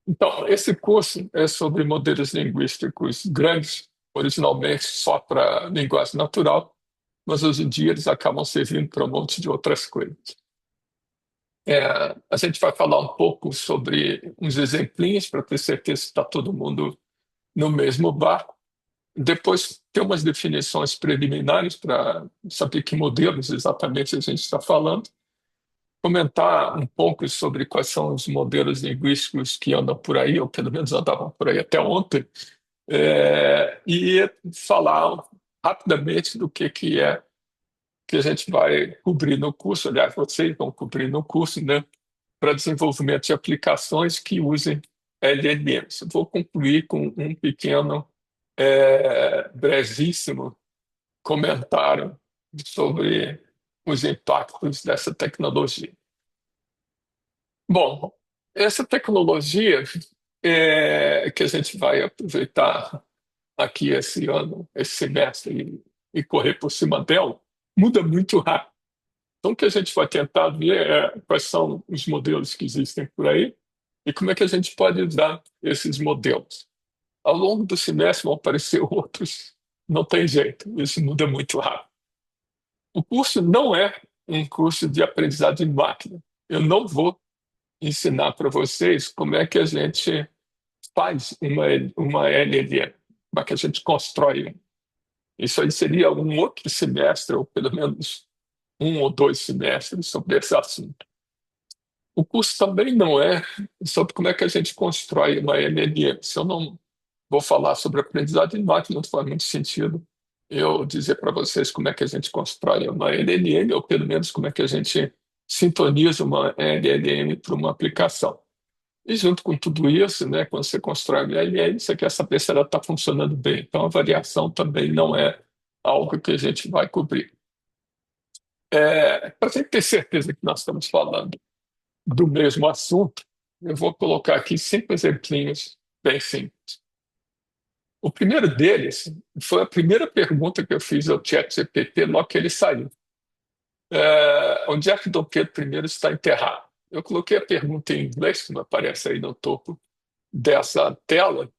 Então, esse curso é sobre modelos linguísticos grandes, originalmente só para linguagem natural, mas hoje em dia eles acabam servindo para um monte de outras coisas. A gente vai falar um pouco sobre uns exemplinhos para ter certeza que está todo mundo no mesmo barco. Depois tem umas definições preliminares para saber que modelos exatamente a gente está falando. Comentar um pouco sobre quais são os modelos linguísticos que andam por aí, ou pelo menos andavam por aí até ontem, e falar rapidamente do que é que a gente vai cobrir no curso, aliás, vocês vão cobrir no curso, né, para desenvolvimento de aplicações que usem LLMs. Eu vou concluir com um pequeno, brevíssimo comentário sobre os impactos dessa tecnologia. Bom, essa tecnologia que a gente vai aproveitar aqui esse ano, esse semestre, e correr por cima dela, muda muito rápido. Então, o que a gente vai tentar ver é quais são os modelos que existem por aí e como é que a gente pode usar esses modelos. Ao longo do semestre vão aparecer outros, não tem jeito, isso muda muito rápido. O curso não é um curso de aprendizado de máquina. Eu não vou ensinar para vocês como é que a gente faz uma LLM, como é que a gente constrói uma. Isso aí seria um outro semestre, ou pelo menos um ou dois semestres sobre esse assunto. O curso também não é sobre como é que a gente constrói uma LLM. Se eu não vou falar sobre aprendizado em máquina, não faz muito sentido eu dizer para vocês como é que a gente constrói uma LLM, ou pelo menos como é que a gente sintoniza uma LLM para uma aplicação. E junto com tudo isso, né, quando você constrói uma LLM, você quer saber se ela está funcionando bem. Então, a variação também não é algo que a gente vai cobrir. Para a gente ter certeza que nós estamos falando do mesmo assunto, eu vou colocar aqui cinco exemplinhos bem simples. O primeiro deles foi a primeira pergunta que eu fiz ao ChatGPT logo que ele saiu. Onde é que Dom Pedro I está enterrado? Eu coloquei a pergunta em inglês, como aparece aí no topo dessa tela,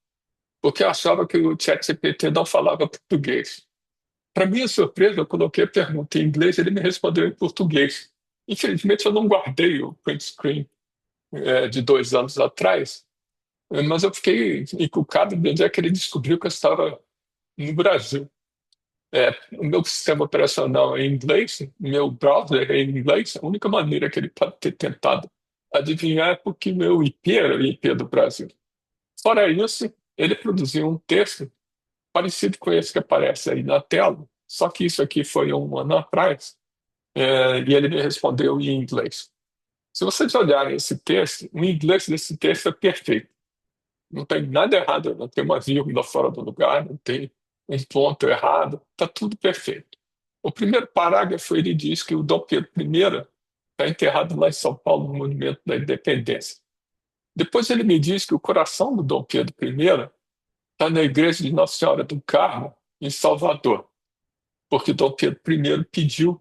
porque eu achava que o ChatGPT não falava português. Para minha surpresa, eu coloquei a pergunta em inglês e ele me respondeu em português. Infelizmente, eu não guardei o print screen de 2 anos atrás, mas eu fiquei encucado de onde é que ele descobriu que eu estava no Brasil. O meu sistema operacional é em inglês, meu browser é em inglês, a única maneira que ele pode ter tentado adivinhar é porque meu IP era o IP do Brasil. Fora isso, ele produziu um texto parecido com esse que aparece aí na tela, só que isso aqui foi um ano atrás, e ele me respondeu em inglês. Se vocês olharem esse texto, o inglês desse texto é perfeito. Não tem nada errado, não tem uma vírgula fora do lugar, não tem um ponto errado, está tudo perfeito. O primeiro parágrafo ele diz que o Dom Pedro I está enterrado lá em São Paulo, no Monumento da Independência. Depois ele me diz que o coração do Dom Pedro I está na igreja de Nossa Senhora do Carmo, em Salvador, porque Dom Pedro I pediu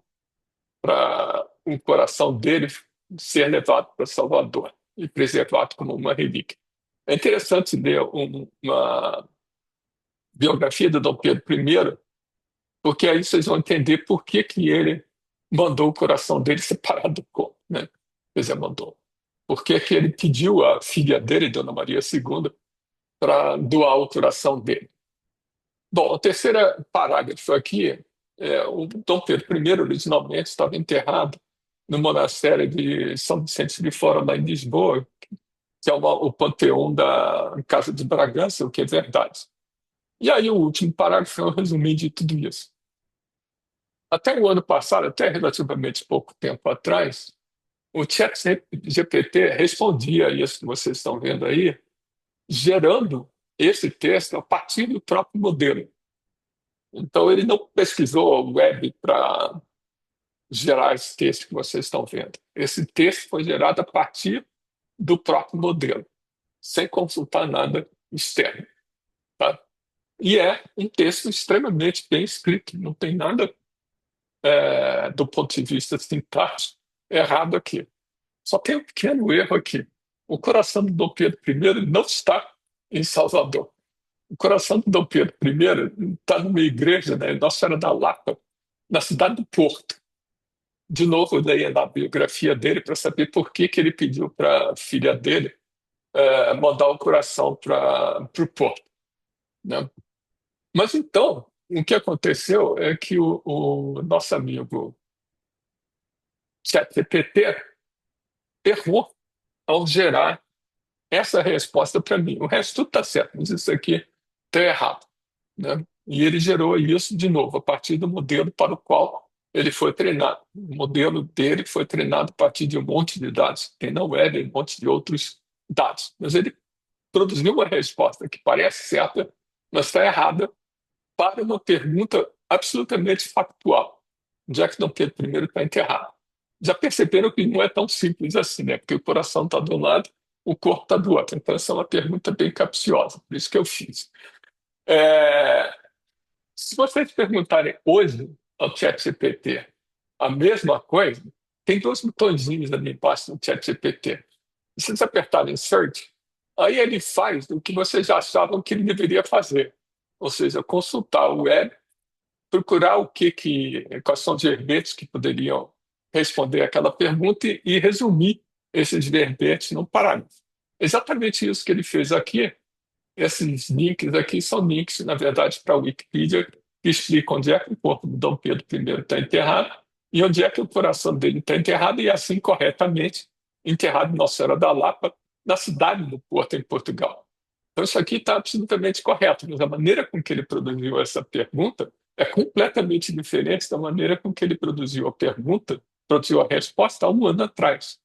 para o coração dele ser levado para Salvador e preservado como uma relíquia. É interessante ler uma biografia do Dom Pedro I, porque aí vocês vão entender por que ele mandou o coração dele separado do corpo, né? Quer dizer, mandou. Por que ele pediu à filha dele, Dona Maria II, para doar o coração dele. Bom, o terceiro parágrafo aqui, o Dom Pedro I originalmente estava enterrado no monastério de São Vicente de Fora, lá em Lisboa, que é o panteão da Casa de Bragança, o que é verdade. E aí o último parágrafo é um resuminho de tudo isso. Até o ano passado, até relativamente pouco tempo atrás, o ChatGPT respondia a isso que vocês estão vendo aí, gerando esse texto a partir do próprio modelo. Então, ele não pesquisou a web para gerar esse texto que vocês estão vendo. Esse texto foi gerado a partir do próprio modelo, sem consultar nada externo. Tá? E é um texto extremamente bem escrito, não tem nada, do ponto de vista sintático, errado aqui. Só tem um pequeno erro aqui. o coração do Dom Pedro I não está em Salvador. O coração do Dom Pedro I está numa igreja, né, Nossa Senhora da Lapa, na cidade do Porto. De novo, eu dei na biografia dele para saber por que que ele pediu para a filha dele mandar o coração para o Porto, né? Mas então, o que aconteceu é que o nosso amigo ChatGPT errou ao gerar essa resposta para mim. O resto tudo está certo, mas isso aqui está errado, né? E ele gerou isso de novo, a partir do modelo para o qual ele foi treinado. O modelo dele foi treinado a partir de um monte de dados. Tem na web um monte de outros dados. Mas ele produziu uma resposta que parece certa, mas está errada para uma pergunta absolutamente factual. Já que Dom Pedro I está enterrado. Já perceberam que não é tão simples assim, né? Porque o coração está de um lado, o corpo está do outro. Então, essa é uma pergunta bem capciosa, por isso que eu fiz. É, Se vocês perguntarem hoje ao ChatGPT a mesma coisa, tem dois botõezinhos ali embaixo no ChatGPT. Se vocês apertarem Search, aí ele faz o que vocês já achavam que ele deveria fazer. Ou seja, consultar o web, procurar quais são os verbetes que poderiam responder aquela pergunta e resumir esses verbetes num parágrafo. Exatamente isso que ele fez aqui. Esses links aqui são links, na verdade, para a Wikipedia, que explicam onde é que o corpo do Dom Pedro I está enterrado e onde é que o coração dele está enterrado, e assim corretamente enterrado em Nossa Senhora da Lapa, na cidade do Porto, em Portugal. Então, isso aqui está absolutamente correto, mas a maneira com que ele produziu essa pergunta é completamente diferente da maneira com que ele produziu a pergunta, produziu a resposta há um ano atrás.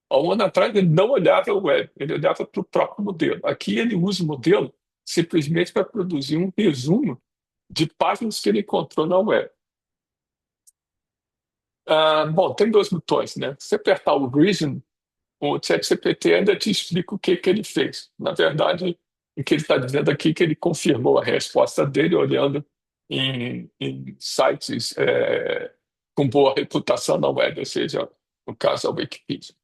Há um ano atrás ele não olhava o web, ele olhava para o próprio modelo. Aqui ele usa o modelo simplesmente para produzir um resumo de páginas que ele encontrou na web. Bom, tem dois botões, né? Se você apertar o Reason, o ChatGPT ainda te explica o que que ele fez. Na verdade, o que ele está dizendo aqui é que ele confirmou a resposta dele olhando em sites com boa reputação na web, ou seja, no caso a Wikipedia.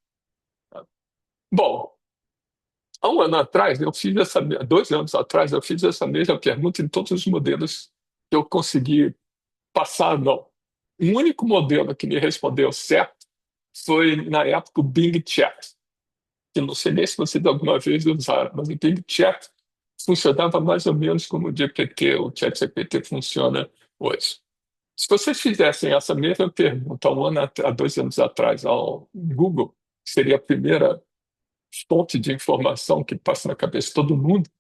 Bom, há um ano atrás, 2 anos atrás, eu fiz essa mesma pergunta em todos os modelos que eu consegui passar, não. O único modelo que me respondeu certo foi, na época, o Bing Chat, que não sei nem se vocês alguma vez usaram, mas o Bing Chat funcionava mais ou menos como o GPT, o ChatGPT funciona hoje. Se vocês fizessem essa mesma pergunta há 2 anos atrás ao Google, que seria a primeira fonte de informação que passa na cabeça de todo mundo,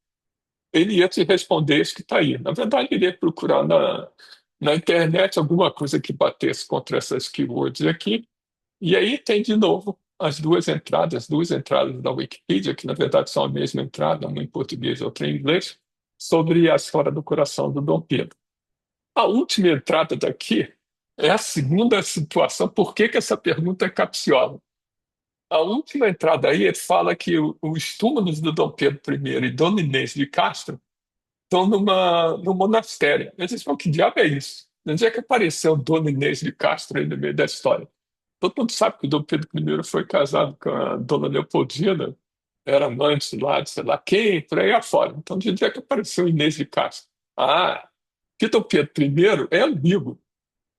ele ia te responder isso que está aí. Na verdade, ele ia procurar na internet alguma coisa que batesse contra essas keywords aqui, e aí tem de novo duas entradas da Wikipedia, que na verdade são a mesma entrada, uma em português e outra em inglês, sobre a história do coração do Dom Pedro. A última entrada daqui é a segunda situação. Por que que essa pergunta é capciosa? A última entrada aí fala que os túmulos do Dom Pedro I e Dona Inês de Castro estão num monastério. Eles falam, que diabo é isso? Onde é que apareceu Dona Inês de Castro aí no meio da história? Todo mundo sabe que o Dom Pedro I foi casado com a Dona Leopoldina, era amante lá de sei lá quem, por aí afora. Então, de onde é que apareceu Inês de Castro? Ah, que Dom Pedro I é amigo.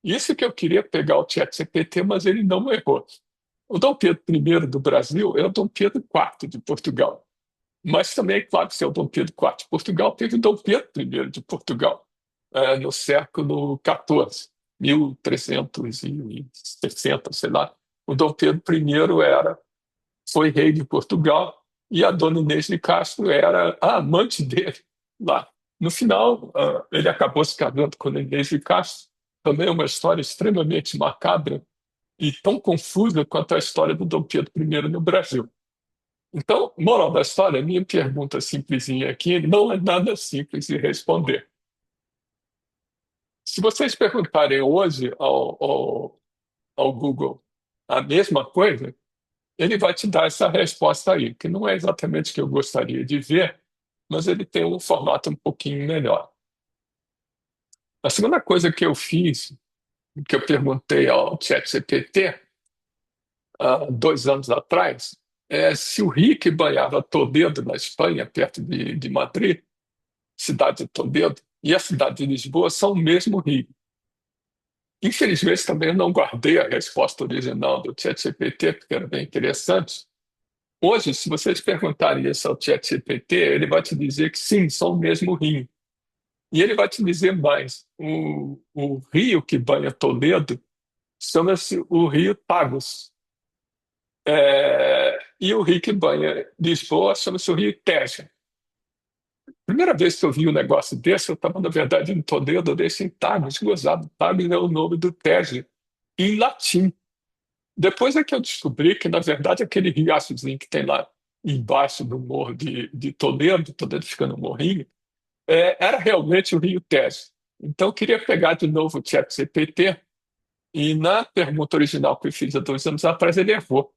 Isso que eu queria pegar o ChatGPT, mas ele não errou. O Dom Pedro I do Brasil é o Dom Pedro IV de Portugal. Mas também, é claro, que se é o Dom Pedro IV de Portugal, teve o Dom Pedro I de Portugal, no século XIV, 1360, sei lá. O Dom Pedro I foi rei de Portugal e a Dona Inês de Castro era a amante dele lá. No final, ele acabou se casando com a Inês de Castro, também é uma história extremamente macabra e tão confusa quanto a história do Dom Pedro I no Brasil. Então, moral da história, minha pergunta simplesinha aqui não é nada simples de responder. Se vocês perguntarem hoje ao Google a mesma coisa, ele vai te dar essa resposta aí, que não é exatamente o que eu gostaria de ver, mas ele tem um formato um pouquinho melhor. A segunda coisa que eu fiz, que eu perguntei ao ChatGPT há 2 anos atrás, se o rio que banhava Toledo, na Espanha, perto de Madrid, cidade de Toledo, e a cidade de Lisboa são o mesmo rio. Infelizmente, também eu não guardei a resposta original do ChatGPT, porque era bem interessante. Hoje, se vocês perguntarem isso ao ChatGPT, ele vai te dizer que sim, são o mesmo rio. E ele vai te dizer mais. O rio que banha Toledo chama-se o Rio Tagus. E o rio que banha Lisboa chama-se o Rio Tejo. Primeira vez que eu vi um negócio desse, eu estava, na verdade, em Toledo, eu disse, Tagus, gozado. Tagus é o nome do Tejo, em latim. Depois é que eu descobri que, na verdade, aquele riachozinho que tem lá embaixo do morro de Toledo, Toledo fica no morrinho, era realmente o Rio Tejo. Então, eu queria pegar de novo o ChatGPT e, na pergunta original que eu fiz há 2 anos atrás, ele errou.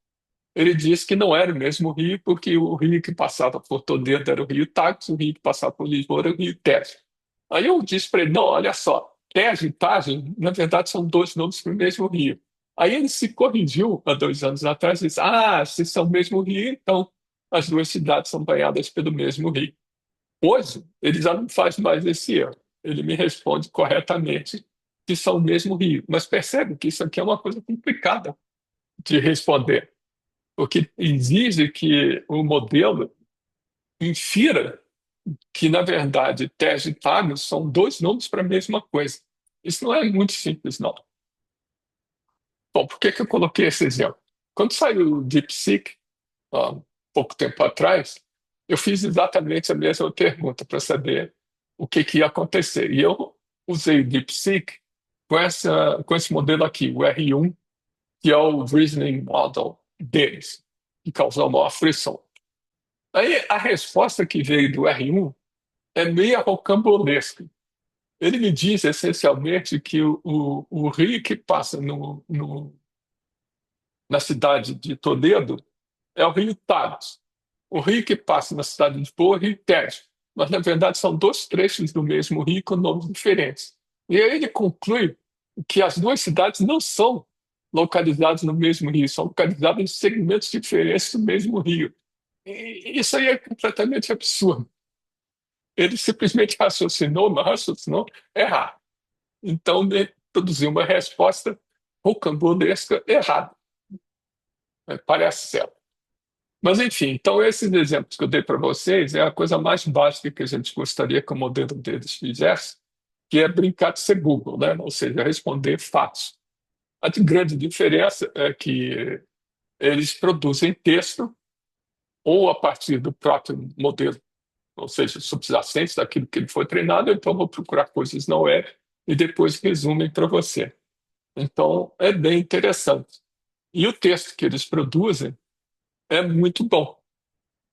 Ele disse que não era o mesmo rio, porque o rio que passava por Toledo era o Rio Tagus, o rio que passava por Lisboa era o Rio Tejo. Aí eu disse para ele, não, olha só, Tejo e Tajo, na verdade, são dois nomes para o mesmo rio. Aí ele se corrigiu há 2 anos atrás e disse, se são o mesmo rio, então as duas cidades são banhadas pelo mesmo rio. Hoje, ele já não faz mais esse erro. Ele me responde corretamente que são o mesmo rio. Mas percebe que isso aqui é uma coisa complicada de responder, porque exige que o modelo infira que, na verdade, tese e pago são dois nomes para a mesma coisa. Isso não é muito simples, não. Bom, por que que eu coloquei esse exemplo? Quando saiu o DeepSeek, há pouco tempo atrás, eu fiz exatamente a mesma pergunta para saber o que que ia acontecer. E eu usei o DeepSeek com esse modelo aqui, o R1, que é o Reasoning Model deles, que causou maior frição. Aí a resposta que veio do R1 é meio rocambolesca. Ele me diz essencialmente que o rio que passa na cidade de Toledo é o rio Tagus. O rio que passa na cidade de Lisboa é o rio Tejo. Mas, na verdade, são dois trechos do mesmo rio com nomes diferentes. E aí ele conclui que as duas cidades não são localizadas no mesmo rio, são localizadas em segmentos diferentes do mesmo rio. E isso aí é completamente absurdo. Ele simplesmente raciocinou, mas raciocinou errado. Então, ele produziu uma resposta rocambolesca errada. Parece certo. Mas, enfim, então esses exemplos que eu dei para vocês é a coisa mais básica que a gente gostaria que o modelo deles fizesse, que é brincar de ser Google, né? Ou seja, responder fatos. A grande diferença é que eles produzem texto ou a partir do próprio modelo, ou seja, subjacentes daquilo que ele foi treinado, então vou procurar coisas na web e depois resumem para você. Então, é bem interessante. E o texto que eles produzem é muito bom,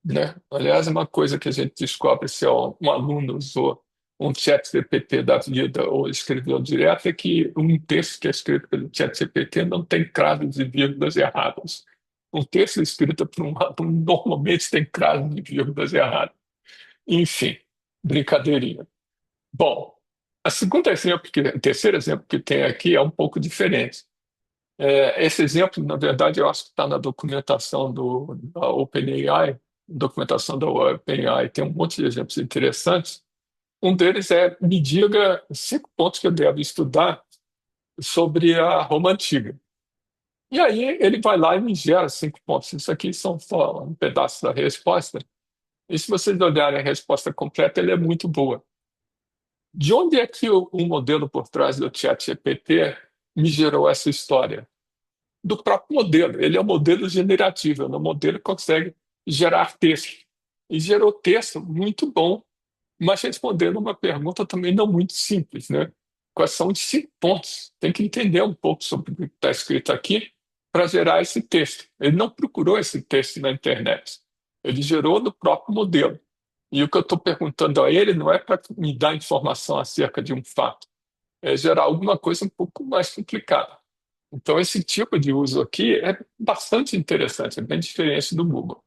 né? Aliás, é uma coisa que a gente descobre se um aluno usou um chat GPT da vida ou escreveu direto, é que um texto que é escrito pelo chat GPT não tem cravos e vírgulas erradas. Um texto escrito por um aluno normalmente tem cravos e vírgulas erradas. Enfim, brincadeirinha. Bom, o terceiro exemplo que tem aqui é um pouco diferente. Esse exemplo, na verdade, eu acho que está na documentação da OpenAI. Documentação da OpenAI tem um monte de exemplos interessantes. Um deles é: me diga 5 pontos que eu devo estudar sobre a Roma Antiga. E aí ele vai lá e me gera 5 pontos. Isso aqui são só um pedaço da resposta. E se vocês olharem a resposta completa, ela é muito boa. De onde é que o modelo por trás do ChatGPT me gerou essa história? Do próprio modelo. Ele é um modelo generativo, é um modelo que consegue gerar texto. E gerou texto muito bom, mas respondendo uma pergunta também não muito simples, né? Quais são os 5 pontos? Tem que entender um pouco sobre o que está escrito aqui para gerar esse texto. Ele não procurou esse texto na internet. Ele gerou do próprio modelo. E o que eu estou perguntando a ele não é para me dar informação acerca de um fato, é gerar alguma coisa um pouco mais complicada. Então, esse tipo de uso aqui é bastante interessante, é bem diferente do Google.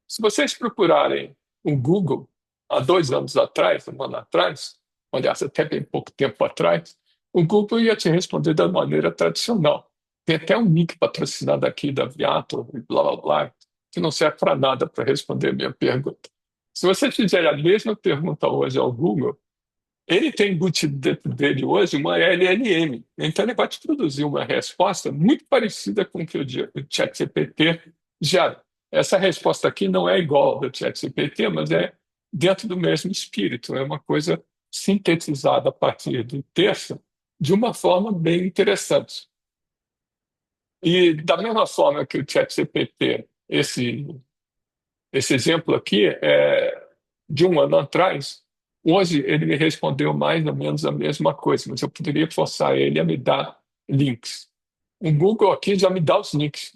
Se vocês procurarem o Google há 2 anos atrás, um ano atrás, aliás, até bem pouco tempo atrás, o Google ia te responder da maneira tradicional. Tem até um link patrocinado aqui da Viator, e blá blá blá. que não serve para nada para responder a minha pergunta. Se você fizer a mesma pergunta hoje ao Google, ele tem embutido dentro dele hoje uma LLM. Então, ele vai te produzir uma resposta muito parecida com o que o ChatGPT gera. Essa resposta aqui não é igual ao do ChatGPT, mas é dentro do mesmo espírito. É uma coisa sintetizada a partir do texto de uma forma bem interessante. E da mesma forma que o ChatGPT, esse exemplo aqui é de um ano atrás. Hoje ele me respondeu mais ou menos a mesma coisa, mas eu poderia forçar ele a me dar links. O Google aqui já me dá os links.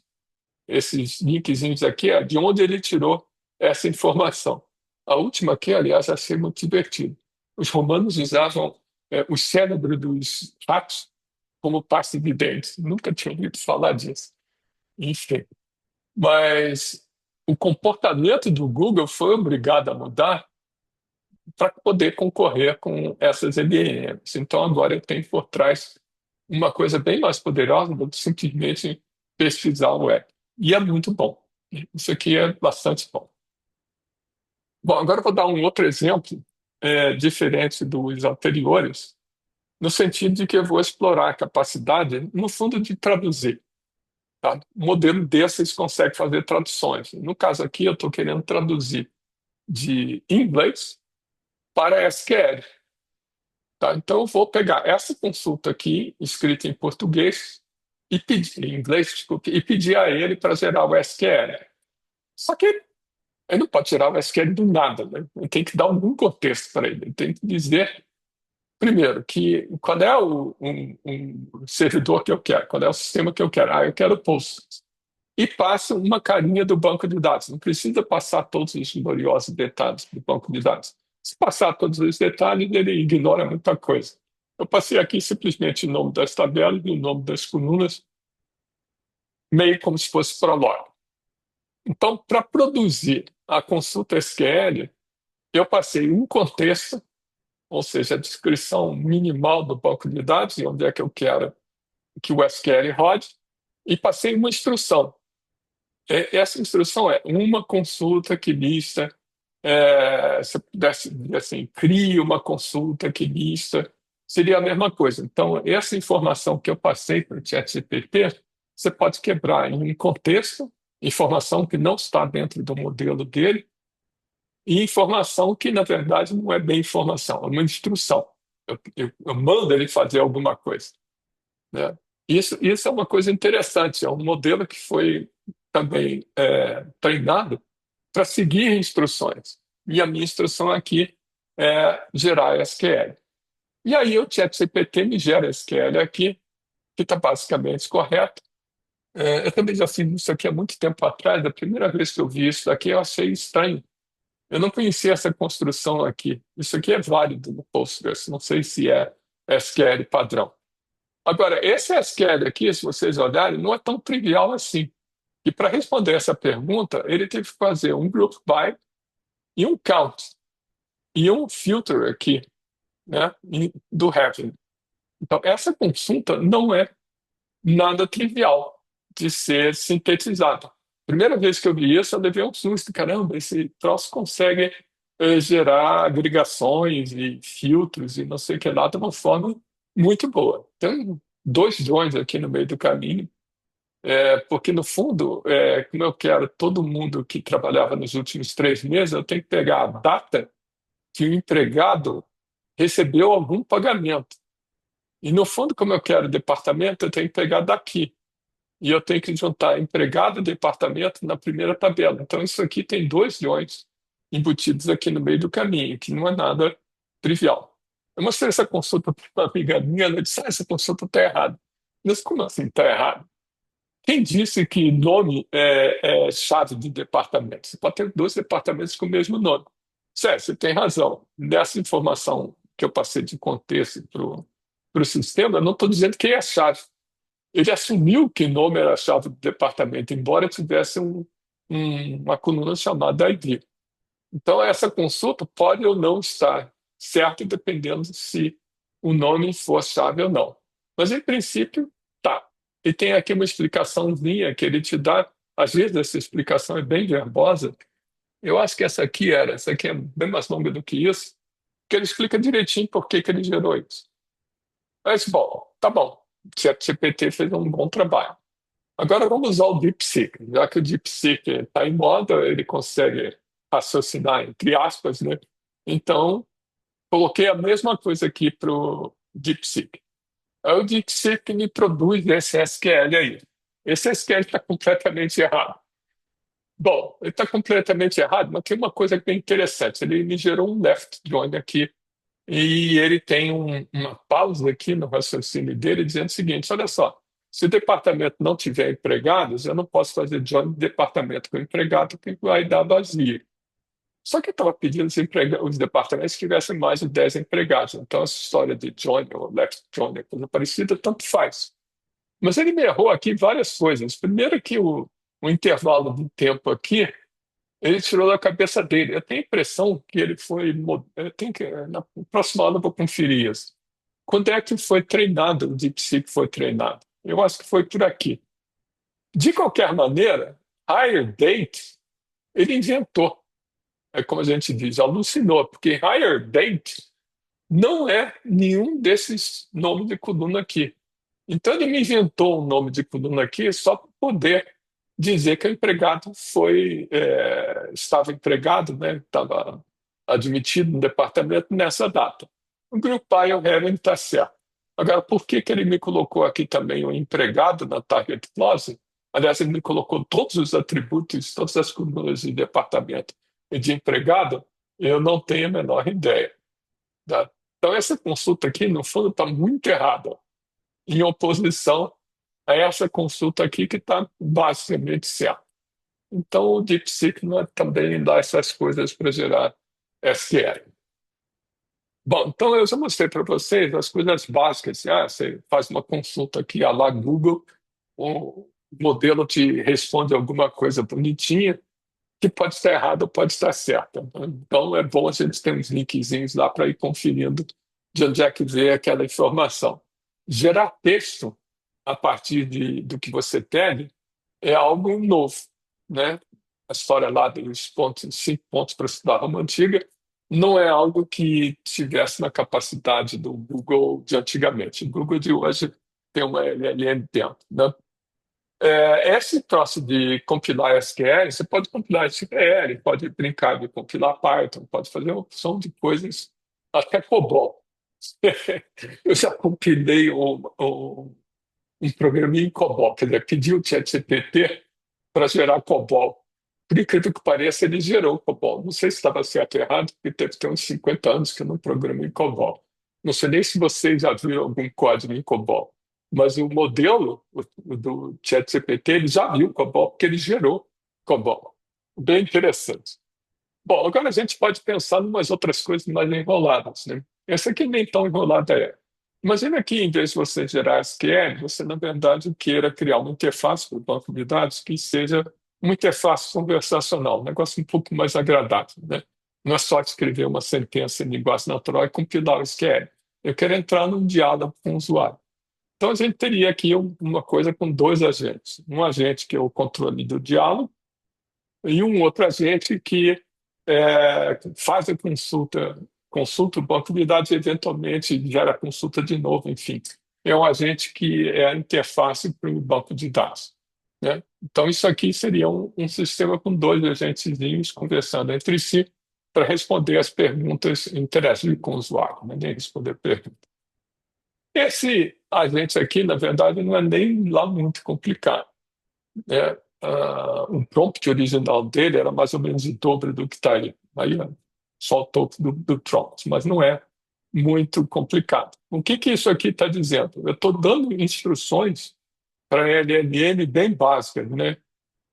Esses linkzinhos aqui é de onde ele tirou essa informação. A última aqui, aliás, achei muito divertido. Os romanos usavam o cérebro dos ratos como pasta de dentes. Nunca tinha ouvido falar disso. Enfim. Mas o comportamento do Google foi obrigado a mudar para poder concorrer com essas LLMs. Então, agora eu tenho por trás uma coisa bem mais poderosa do que simplesmente pesquisar o web. E é muito bom. Isso aqui é bastante bom. Bom, agora eu vou dar um outro exemplo, diferente dos anteriores, no sentido de que eu vou explorar a capacidade, no fundo, de traduzir. Tá? O modelo desses consegue fazer traduções. No caso aqui, eu estou querendo traduzir de inglês para SQL. Tá? Então, eu vou pegar essa consulta aqui, escrita em português, e pedir, em inglês, desculpe, e pedir a ele para gerar o SQL. Só que ele não pode gerar o SQL do nada, né? Ele tem que dar algum contexto para ele. Ele tem que dizer, primeiro, que qual é um servidor que eu quero, qual é o sistema que eu quero. Ah, eu quero Postgres. E passa uma carinha do banco de dados. Não precisa passar todos os gloriosos detalhes do banco de dados. Se passar todos os detalhes, ele ignora muita coisa. Eu passei aqui simplesmente o nome das tabelas e o nome das colunas, meio como se fosse prolog. Então, para produzir a consulta SQL, eu passei um contexto, ou seja, a descrição minimal do banco de dados e onde é que eu quero que o SQL rode, e passei uma instrução. Essa instrução é uma consulta que lista, se eu pudesse dizer assim, crie uma consulta que lista, seria a mesma coisa. Então, essa informação que eu passei para o ChatGPT, você pode quebrar em um contexto, informação que não está dentro do modelo dele, e informação que, na verdade, não é bem informação, é uma instrução. Eu mando ele fazer alguma coisa, né? Isso é uma coisa interessante, é um modelo que foi também treinado para seguir instruções. E a minha instrução aqui é gerar SQL. E aí o ChatGPT me gera SQL aqui, que está basicamente correto. Eu também já fiz isso aqui há muito tempo atrás. A primeira vez que eu vi isso aqui, eu achei estranho. Eu não conhecia essa construção aqui. Isso aqui é válido no Postgres. Não sei se é SQL padrão. Agora, esse SQL aqui, se vocês olharem, não é tão trivial assim. E para responder essa pergunta, ele teve que fazer um group by e um count e um filter aqui, né, do having. Então, essa consulta não é nada trivial de ser sintetizada. Primeira vez que eu vi isso, eu levei um susto. Caramba, esse troço consegue gerar agregações e filtros e não sei o que lá de uma forma muito boa. Tem dois joins aqui no meio do caminho, porque no fundo, como eu quero todo mundo que trabalhava nos últimos 3 meses, eu tenho que pegar a data que o empregado recebeu algum pagamento. E no fundo, como eu quero departamento, eu tenho que pegar daqui. E eu tenho que juntar empregado e departamento na primeira tabela. Então, isso aqui tem dois joins embutidos aqui no meio do caminho, que não é nada trivial. Eu mostrei essa consulta para uma amiga minha, ela disse, essa consulta está errada. Mas como assim está errado? Quem disse que nome é chave de departamento? Você pode ter dois departamentos com o mesmo nome. Sério, você tem razão. Nessa informação que eu passei de contexto para o sistema, eu não estou dizendo que é a chave. Ele assumiu que nome era a chave do departamento, embora tivesse uma coluna chamada ID. Então, essa consulta pode ou não estar certa, dependendo se o nome for chave ou não. Mas, em princípio, tá. E tem aqui uma explicaçãozinha que ele te dá às vezes essa explicação é bem verbosa. Eu acho que essa aqui é bem mais longa do que isso, que ele explica direitinho por que que ele gerou isso. Mas, bom, tá bom. O ChatGPT fez um bom trabalho. Agora vamos usar o DeepSeek. Já que o DeepSeek está em moda, ele consegue raciocinar entre aspas, né? Então, coloquei a mesma coisa aqui para o DeepSeek. Aí o DeepSeek me produz esse SQL aí. Esse SQL está completamente errado. Bom, ele está completamente errado, mas tem uma coisa bem interessante. Ele me gerou um left join aqui e ele tem uma pausa aqui no raciocínio dele dizendo o seguinte: olha só, se o departamento não tiver empregados, eu não posso fazer join de departamento com empregado, que vai dar vazio. Só que eu estava pedindo os departamentos que tivessem mais de 10 empregados. Então, essa história de join ou left join, coisa parecida, tanto faz. Mas ele me errou aqui várias coisas. Primeiro que o intervalo de tempo aqui, ele tirou da cabeça dele. Eu tenho a impressão que ele foi. Eu tenho que, na próxima aula eu vou conferir isso. Quando é que foi treinado, o DeepSeek foi treinado? Eu acho que foi por aqui. De qualquer maneira, hire date, ele inventou. É como a gente diz, alucinou, porque hire date não é nenhum desses nomes de coluna aqui. Então ele me inventou um nome de coluna aqui só para poder dizer que o empregado estava empregado, né, estava admitido no departamento nessa data. O Group by Heaven está certo. Agora, por que que ele me colocou aqui também o empregado na target clause? Aliás, ele me colocou todos os atributos, todas as colunas de departamento e de empregado, eu não tenho a menor ideia. Tá? Então, essa consulta aqui, no fundo, está muito errada, em oposição a essa consulta aqui que está basicamente certa. Então, o DeepSeek não é também dá essas coisas para gerar SQL. Bom, então eu já mostrei para vocês as coisas básicas. Você faz uma consulta aqui à la Google, o modelo te responde alguma coisa bonitinha, que pode estar errada ou pode estar certa. Então é bom a gente ter uns linkzinhos lá para ir conferindo de onde é que veio aquela informação. Gerar texto a partir do que você pede é algo novo, né? A história lá dos pontos, 5 pontos para estudar Roma Antiga não é algo que tivesse na capacidade do Google de antigamente. O Google de hoje tem uma LLM dentro, né? Esse troço de compilar SQL, você pode compilar SQL, pode brincar de compilar Python, pode fazer uma opção de coisas, até COBOL. Eu já compilei um programinha em COBOL, quer dizer, pedi o ChatGPT para gerar COBOL. Por incrível que pareça, ele gerou COBOL. Não sei se estava certo ou errado, porque deve ter uns 50 anos que eu não programo em COBOL. Não sei nem se vocês já viram algum código em COBOL, mas o modelo do ChatGPT, ele já viu COBOL, porque ele gerou COBOL. Bem interessante. Bom, agora a gente pode pensar em umas outras coisas mais enroladas, né? Essa aqui nem tão enrolada é. Imagina que, em vez de você gerar SQL, você, na verdade, queira criar uma interface para o banco de dados que seja uma interface conversacional, um negócio um pouco mais agradável, né? Não é só escrever uma sentença em linguagem natural e compilar o SQL. Eu quero entrar num diálogo com o usuário. Então, a gente teria aqui uma coisa com dois agentes. Um agente que é o controle do diálogo e um outro agente que faz a consulta o banco de dados e eventualmente gera a consulta de novo, enfim. É um agente que é a interface para o banco de dados, né? Então, isso aqui seria um sistema com dois agentezinhos conversando entre si para responder as perguntas, interagir com o usuário, né? Nem responder perguntas. Esse agente aqui, na verdade, não é nem lá muito complicado, né? O prompt original dele era mais ou menos o dobro do que está aí. Aí só o topo do prompt, mas não é muito complicado. O que que isso aqui está dizendo? Eu estou dando instruções para a LLM bem básicas, né?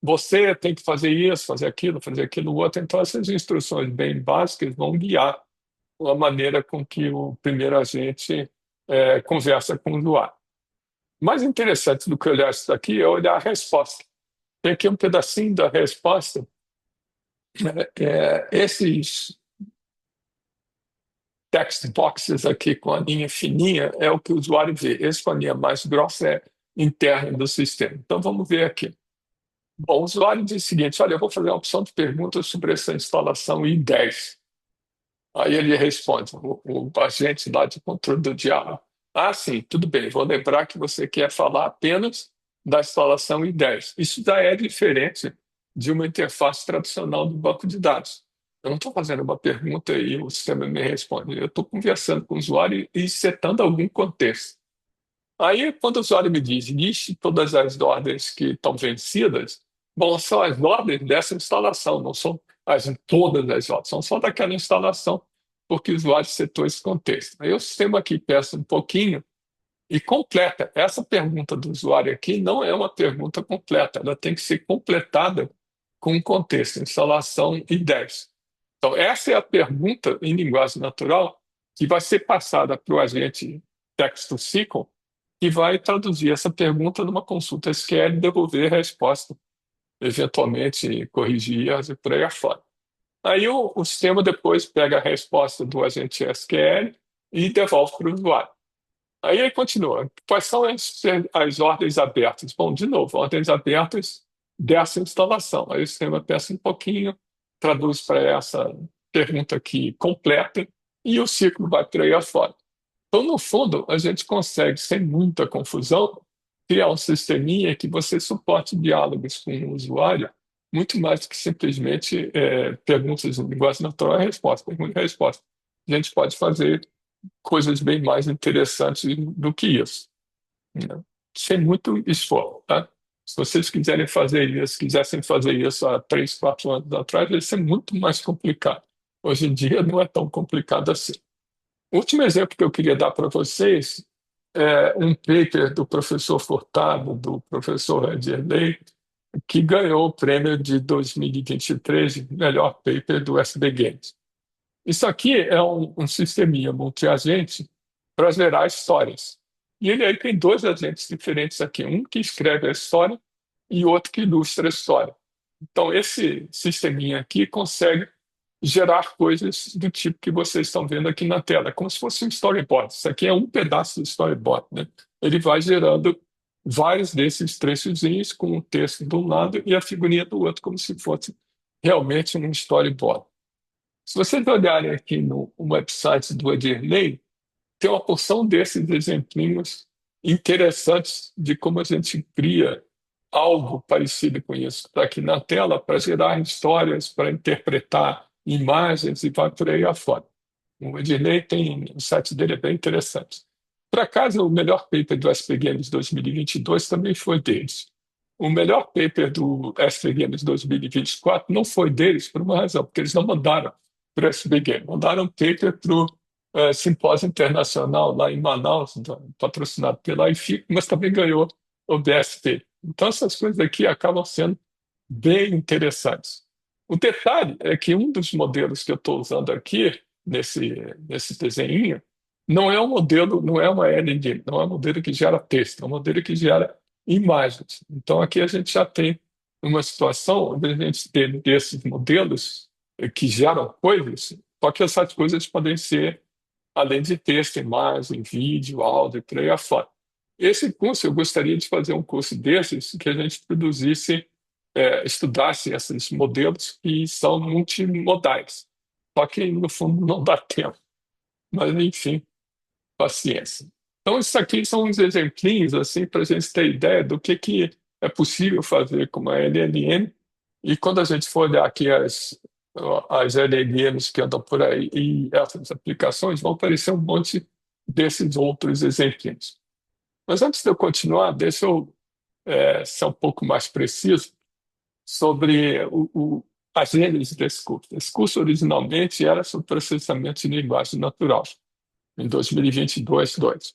Você tem que fazer isso, fazer aquilo outro. Então, essas instruções bem básicas vão guiar a maneira com que o primeiro agente conversa com o usuário. Mais interessante do que olhar isso daqui é olhar a resposta. Tem aqui um pedacinho da resposta. Esses text boxes aqui com a linha fininha é o que o usuário vê. Esse com a linha mais grossa é interno do sistema. Então vamos ver aqui. Bom, o usuário diz o seguinte: olha, eu vou fazer uma opção de perguntas sobre essa instalação I10. Aí ele responde, o agente lá de controle do diálogo. Ah, sim, tudo bem, vou lembrar que você quer falar apenas da instalação I10. Isso já é diferente de uma interface tradicional do banco de dados. Eu não estou fazendo uma pergunta e o sistema me responde. Eu estou conversando com o usuário e setando algum contexto. Aí, quando o usuário me diz, liste todas as ordens que estão vencidas, bom, são as ordens dessa instalação, não são todas as ordens, são só daquela instalação, porque o usuário setou esse contexto. Aí o sistema aqui peça um pouquinho e completa. Essa pergunta do usuário aqui não é uma pergunta completa, ela tem que ser completada com um contexto, instalação I10. Então, essa é a pergunta em linguagem natural que vai ser passada para o agente texto-SQL e vai traduzir essa pergunta numa consulta SQL e devolver a resposta, eventualmente corrigir erros e por aí afora. Aí o sistema depois pega a resposta do agente SQL e devolve para o usuário. Aí ele continua. Quais são as ordens abertas? Bom, de novo, ordens abertas dessa instalação. Aí o sistema peça um pouquinho, traduz para essa pergunta aqui completa e o ciclo vai por aí afora. Então, no fundo, a gente consegue, sem muita confusão, criar um sisteminha que você suporte diálogos com o usuário, muito mais do que simplesmente perguntas em linguagem natural e resposta, pergunta e resposta. A gente pode fazer coisas bem mais interessantes do que isso, né? Sem muito esforço, tá? Se vocês quiserem fazer isso, quisessem fazer isso há 3, 4 anos atrás, ia ser muito mais complicado. Hoje em dia não é tão complicado assim. O último exemplo que eu queria dar para vocês é um paper do professor Furtado, do professor Ederley, que ganhou o prêmio de 2023 de melhor paper do SB Games. Isso aqui é um sisteminha multi-agente para gerar histórias. E ele aí tem dois agentes diferentes aqui, um que escreve a história e outro que ilustra a história. Então, esse sisteminha aqui consegue gerar coisas do tipo que vocês estão vendo aqui na tela, como se fosse um storyboard. Isso aqui é um pedaço do storyboard, né? Ele vai gerando vários desses trechozinhos com o texto de um lado e a figurinha do outro, como se fosse realmente um storyboard. Se vocês olharem aqui no website do Edirley, tem uma porção desses exemplinhos interessantes de como a gente cria algo parecido com isso. Está aqui na tela para gerar histórias, para interpretar imagens e vai por aí afora. O Edirley tem, o site dele é bem interessante. Por acaso, o melhor paper do SP Games 2022 também foi deles. O melhor paper do SP Games 2024 não foi deles por uma razão, porque eles não mandaram para o SP Games, mandaram um paper para o Simpósio Internacional lá em Manaus, patrocinado pela IFIC, mas também ganhou o BSP. Então, essas coisas aqui acabam sendo bem interessantes. O detalhe é que um dos modelos que eu estou usando aqui, nesse desenho, não é um modelo, não é uma LNG, não é um modelo que gera texto, é um modelo que gera imagens. Então, aqui a gente já tem uma situação onde a gente tem desses modelos que geram coisas, só que essas coisas podem ser, além de texto, imagem, vídeo, áudio, e por aí afora. Esse curso, eu gostaria de fazer um curso desses que a gente produzisse, estudasse esses modelos que são multimodais. Só que, no fundo, não dá tempo. Mas, enfim, paciência. Então, isso aqui são uns exemplinhos, assim, para a gente ter ideia do que é possível fazer com uma LLM. E quando a gente for olhar aqui as LLMs que andam por aí e essas aplicações, vão aparecer um monte desses outros exemplinhos. Mas antes de eu continuar, deixa eu ser um pouco mais preciso sobre a gênese desse curso. Esse curso originalmente era sobre processamento de linguagem natural, em 2022, 2.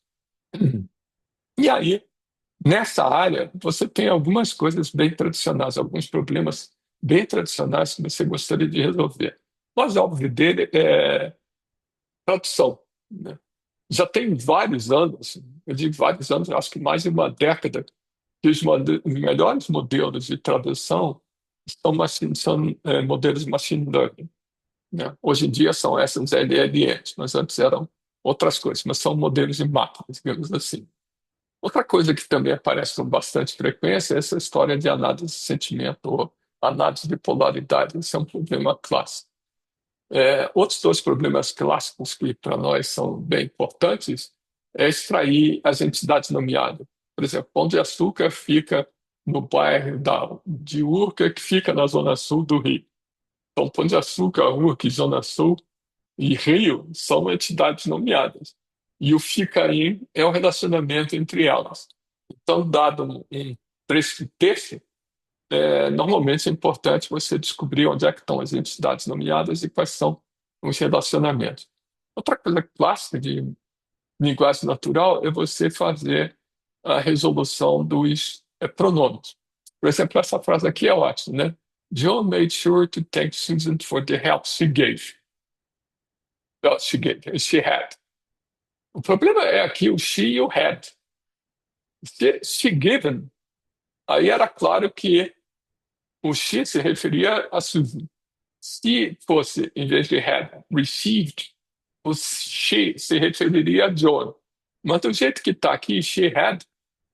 E aí, nessa área, você tem algumas coisas bem tradicionais, alguns problemas bem tradicionais que você gostaria de resolver. O mais óbvio dele é tradução, né? Já tem vários anos, eu digo vários anos, acho que mais de uma década, que os melhores modelos de tradução são modelos machine learning, né? Hoje em dia são essas LLMs, mas antes eram outras coisas, mas são modelos de máquinas, digamos assim. Outra coisa que também aparece com bastante frequência é essa história de análise de sentimento ou análise de polaridade. Isso é um problema clássico. Outros dois problemas clássicos que para nós são bem importantes é extrair as entidades nomeadas. Por exemplo, Pão de Açúcar fica no bairro de Urca, que fica na zona sul do Rio. Então, Pão de Açúcar, Urca, Zona Sul e Rio são entidades nomeadas. E o fica-em é o relacionamento entre elas. Então, dado um trecho desse, normalmente é importante você descobrir onde é que estão as entidades nomeadas e quais são os relacionamentos. Outra coisa clássica de linguagem natural é você fazer a resolução dos pronomes. Por exemplo, essa frase aqui é ótima, né? John made sure to thank Susan for the help she gave. Well, she had. O problema é aqui o she e o had. Se she given, aí era claro que o she se referia a Susan. Se fosse, em vez de had, received, o she se referiria a John. Mas do jeito que está aqui, she had,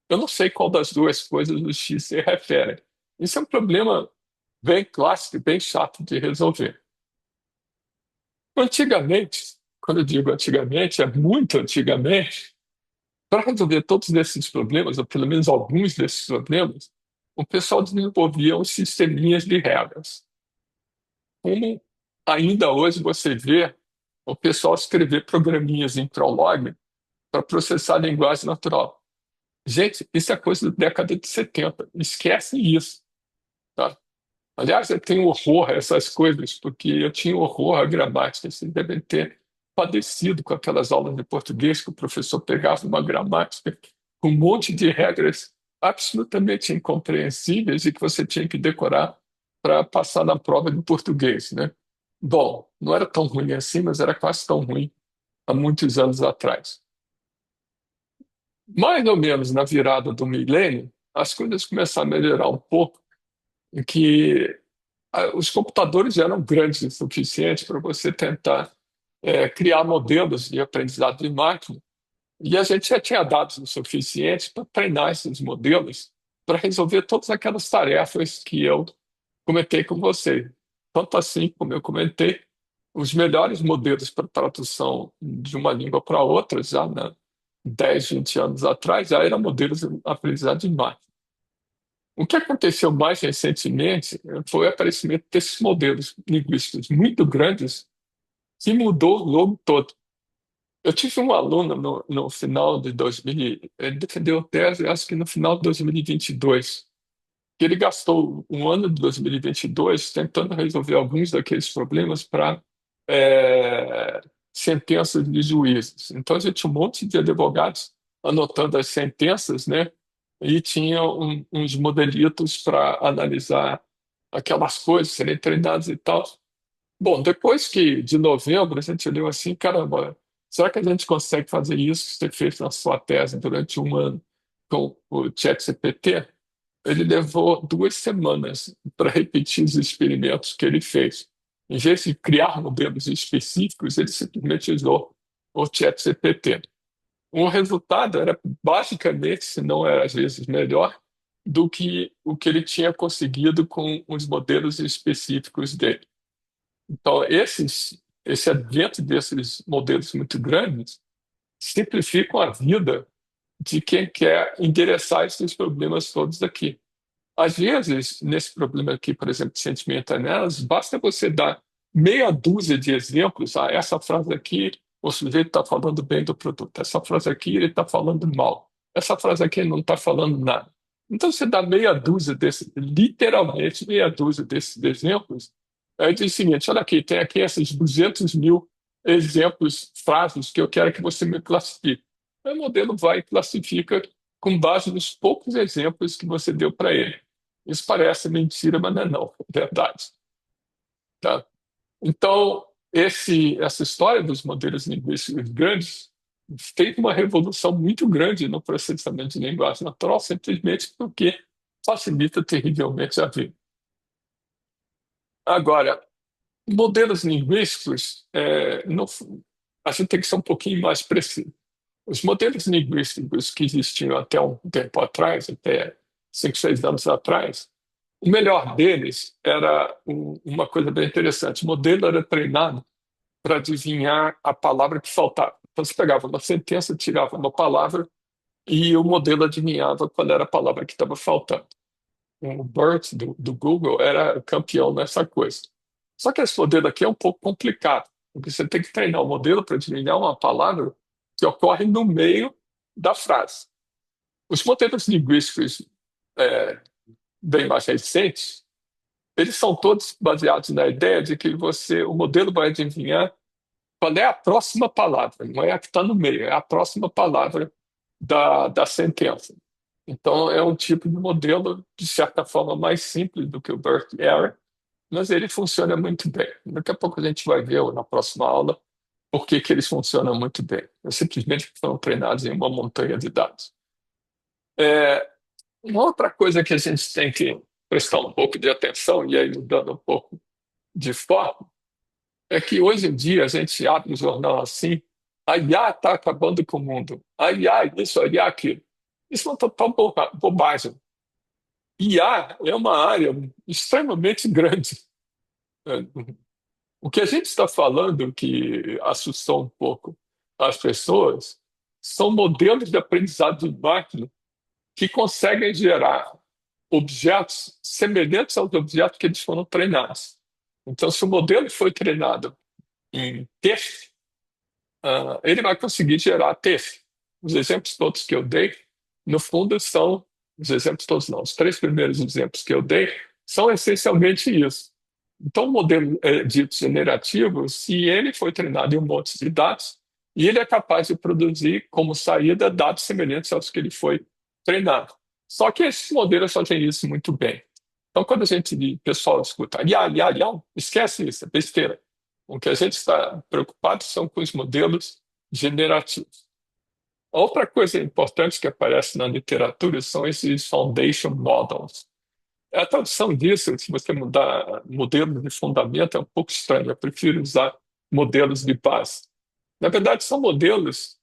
eu não sei qual das duas coisas o she se refere. Isso é um problema bem clássico e bem chato de resolver. Antigamente, quando eu digo antigamente, é muito antigamente, para resolver todos esses problemas, ou pelo menos alguns desses problemas, o pessoal desenvolvia uns sisteminhas de regras. Como ainda hoje você vê o pessoal escrever programinhas em Prolog para processar a linguagem natural. Gente, isso é coisa da década de 70. Esquece isso, tá? Aliás, eu tenho horror a essas coisas, porque eu tinha horror à gramática. Vocês devem ter padecido com aquelas aulas de português que o professor pegava uma gramática com um monte de regras absolutamente incompreensíveis e que você tinha que decorar para passar na prova de português, né? Bom, não era tão ruim assim, mas era quase tão ruim há muitos anos atrás. Mais ou menos na virada do milênio, as coisas começaram a melhorar um pouco, em que os computadores eram grandes o suficiente para você tentar criar modelos de aprendizado de máquina. E a gente já tinha dados o suficiente para treinar esses modelos para resolver todas aquelas tarefas que eu comentei com você. Tanto assim, como eu comentei, os melhores modelos para tradução de uma língua para outra, já 10, 20 anos atrás, já eram modelos de aprendizado de máquina. O que aconteceu mais recentemente foi o aparecimento desses modelos linguísticos muito grandes que mudou o jogo todo. Eu tive um aluno no final de 2000, ele defendeu a tese, acho que no final de 2022, que ele gastou um ano de 2022 tentando resolver alguns daqueles problemas para sentenças de juízes. Então, a gente tinha um monte de advogados anotando as sentenças, né? E tinha uns modelitos para analisar aquelas coisas, serem treinados e tal. Bom, depois que de novembro a gente olhou assim, caramba, será que a gente consegue fazer isso que você fez na sua tese durante um ano com o ChatGPT? Ele levou 2 semanas para repetir os experimentos que ele fez. Em vez de criar modelos específicos, ele simplesmente usou o ChatGPT. O resultado era basicamente, se não era às vezes melhor, do que o que ele tinha conseguido com os modelos específicos dele. Então, esse advento desses modelos muito grandes simplificam a vida de quem quer endereçar esses problemas todos aqui. Às vezes, nesse problema aqui, por exemplo, de sentimento análise, basta você dar meia dúzia de exemplos. Ah, essa frase aqui, o sujeito está falando bem do produto. Essa frase aqui, ele está falando mal. Essa frase aqui, ele não está falando nada. Então, você dá meia dúzia desses, literalmente meia dúzia desses exemplos, aí diz o seguinte, olha aqui, tem aqui esses 200 mil exemplos, frases que eu quero que você me classifique. Aí o modelo vai e classifica com base nos poucos exemplos que você deu para ele. Isso parece mentira, mas não é não, é verdade. Tá? Então, essa história dos modelos linguísticos grandes fez uma revolução muito grande no processamento de linguagem natural, simplesmente porque facilita terrivelmente a vida. Agora, modelos linguísticos, a gente tem que ser um pouquinho mais preciso. Os modelos linguísticos que existiam até um tempo atrás, até 5, 6 anos atrás, o melhor deles era uma coisa bem interessante. O modelo era treinado para adivinhar a palavra que faltava. Então, você pegava uma sentença, tirava uma palavra e o modelo adivinhava qual era a palavra que estava faltando. O BERT do Google era campeão nessa coisa. Só que esse modelo aqui é um pouco complicado, porque você tem que treinar o modelo para adivinhar uma palavra que ocorre no meio da frase. Os modelos linguísticos é, bem mais recentes, eles são todos baseados na ideia de que o modelo vai adivinhar qual é a próxima palavra, não é a que está no meio, é a próxima palavra da sentença. Então, é um tipo de modelo, de certa forma, mais simples do que o BERT era, mas ele funciona muito bem. Daqui a pouco a gente vai ver na próxima aula por que eles funcionam muito bem. Eles simplesmente foram treinados em uma montanha de dados. É, uma outra coisa que a gente tem que prestar um pouco de atenção, e aí mudando um pouco de forma, é que hoje em dia a gente abre o jornal assim, a IA está acabando com o mundo, a IA isso, a IA aquilo. Isso é uma total bobagem. IA é uma área extremamente grande. O que a gente está falando, que assustou um pouco as pessoas, são modelos de aprendizado de máquina que conseguem gerar objetos semelhantes aos objetos que eles foram treinados. Então, se o modelo foi treinado em texto, ele vai conseguir gerar texto. Os exemplos todos que eu dei, no fundo, são os exemplos todos não. Os 3 primeiros exemplos que eu dei são essencialmente isso. Então, o modelo dito generativo, se ele foi treinado em um monte de dados, e ele é capaz de produzir como saída dados semelhantes aos que ele foi treinado. Só que esses modelos fazem isso muito bem. Então, quando o pessoal escuta, IA, IA, IA, esquece isso, é besteira. O que a gente está preocupado são com os modelos generativos. Outra coisa importante que aparece na literatura são esses foundation models. A tradução disso, se você mudar modelo de fundamento, é um pouco estranho. Eu prefiro usar modelos de base. Na verdade, são modelos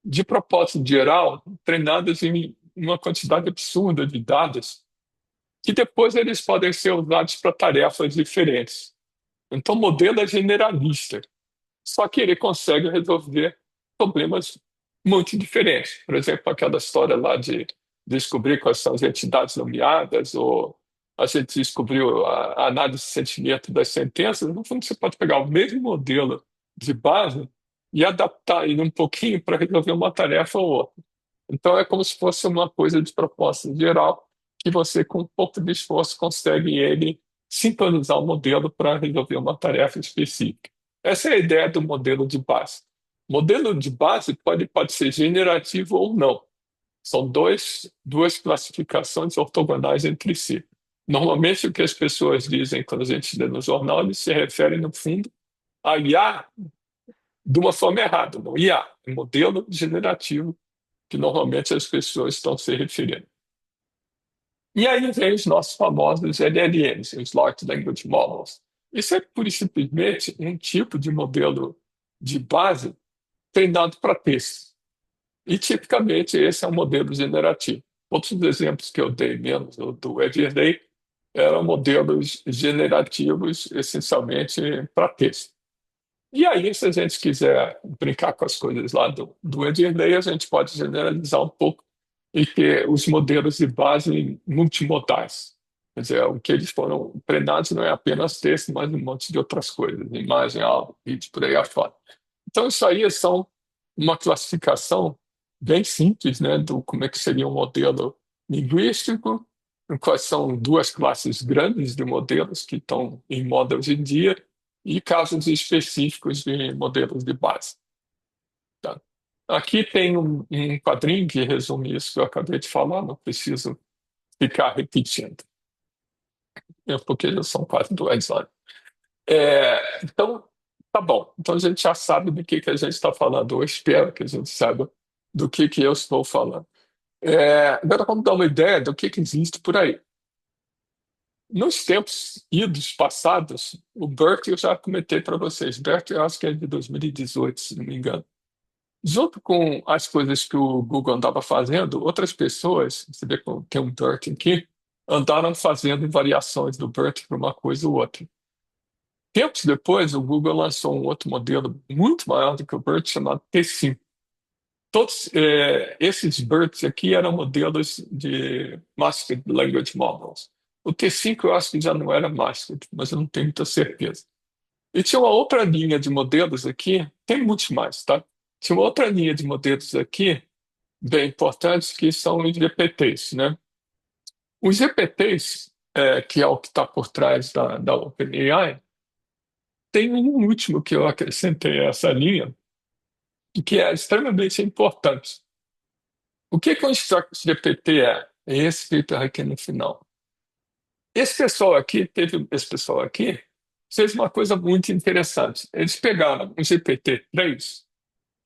de propósito geral, treinados em uma quantidade absurda de dados, que depois eles podem ser usados para tarefas diferentes. Então, o modelo é generalista, só que ele consegue resolver problemas muito diferentes. Por exemplo, aquela história lá de descobrir quais são as entidades nomeadas, ou a gente descobriu a análise de sentimento das sentenças. No fundo, você pode pegar o mesmo modelo de base e adaptar ele um pouquinho para resolver uma tarefa ou outra. Então, é como se fosse uma coisa de propósito geral, que você, com um pouco de esforço, consegue ele sintonizar o modelo para resolver uma tarefa específica. Essa é a ideia do modelo de base. Modelo de base pode ser generativo ou não. São duas classificações ortogonais entre si. Normalmente, o que as pessoas dizem quando a gente lê no jornal, eles se referem, no fundo, a IA de uma forma errada. Não, IA, modelo generativo, que normalmente as pessoas estão se referindo. E aí vem os nossos famosos LLMs, os Large Language Models. Isso é pura e simplesmente um tipo de modelo de base treinado para texto. E tipicamente esse é um modelo generativo. Outros exemplos que eu dei, menos do Everyday, eram modelos generativos essencialmente para texto. E aí, se a gente quiser brincar com as coisas lá do Everyday, a gente pode generalizar um pouco e ter os modelos de base multimodais. Quer dizer, o que eles foram treinados não é apenas texto, mas um monte de outras coisas, imagem, áudio, vídeo, por aí afora. Então, isso aí são uma classificação bem simples, né, do como é que seria um modelo linguístico, quais são duas classes grandes de modelos que estão em moda hoje em dia, e casos específicos de modelos de base. Tá? Aqui tem um quadrinho que resume isso que eu acabei de falar, não preciso ficar repetindo, porque já são quase 2 anos. Então, tá bom. Então a gente já sabe do que a gente está falando. Eu espero que a gente saiba do que eu estou falando. Agora vamos dar uma ideia do que existe por aí. Nos tempos idos passados, o BERT eu já comentei para vocês. BERT eu acho que é de 2018, se não me engano. Junto com as coisas que o Google andava fazendo, outras pessoas, você vê que tem um BERT aqui, andaram fazendo variações do BERT para uma coisa ou outra. Tempos depois, o Google lançou um outro modelo muito maior do que o BERT, chamado T5. Todos esses BERTs aqui eram modelos de Masked Language Models. O T5 eu acho que já não era Masked, mas eu não tenho muita certeza. E tinha uma outra linha de modelos aqui, tem muitos mais, tá? Tinha uma outra linha de modelos aqui, bem importantes, que são os GPTs, né? Os GPTs, que é o que está por trás da OpenAI, tem um último que eu acrescentei a essa linha, e que é extremamente importante. O que que um Instruct GPT é? É esse paper aqui no final. Esse pessoal aqui, fez uma coisa muito interessante. Eles pegaram o GPT-3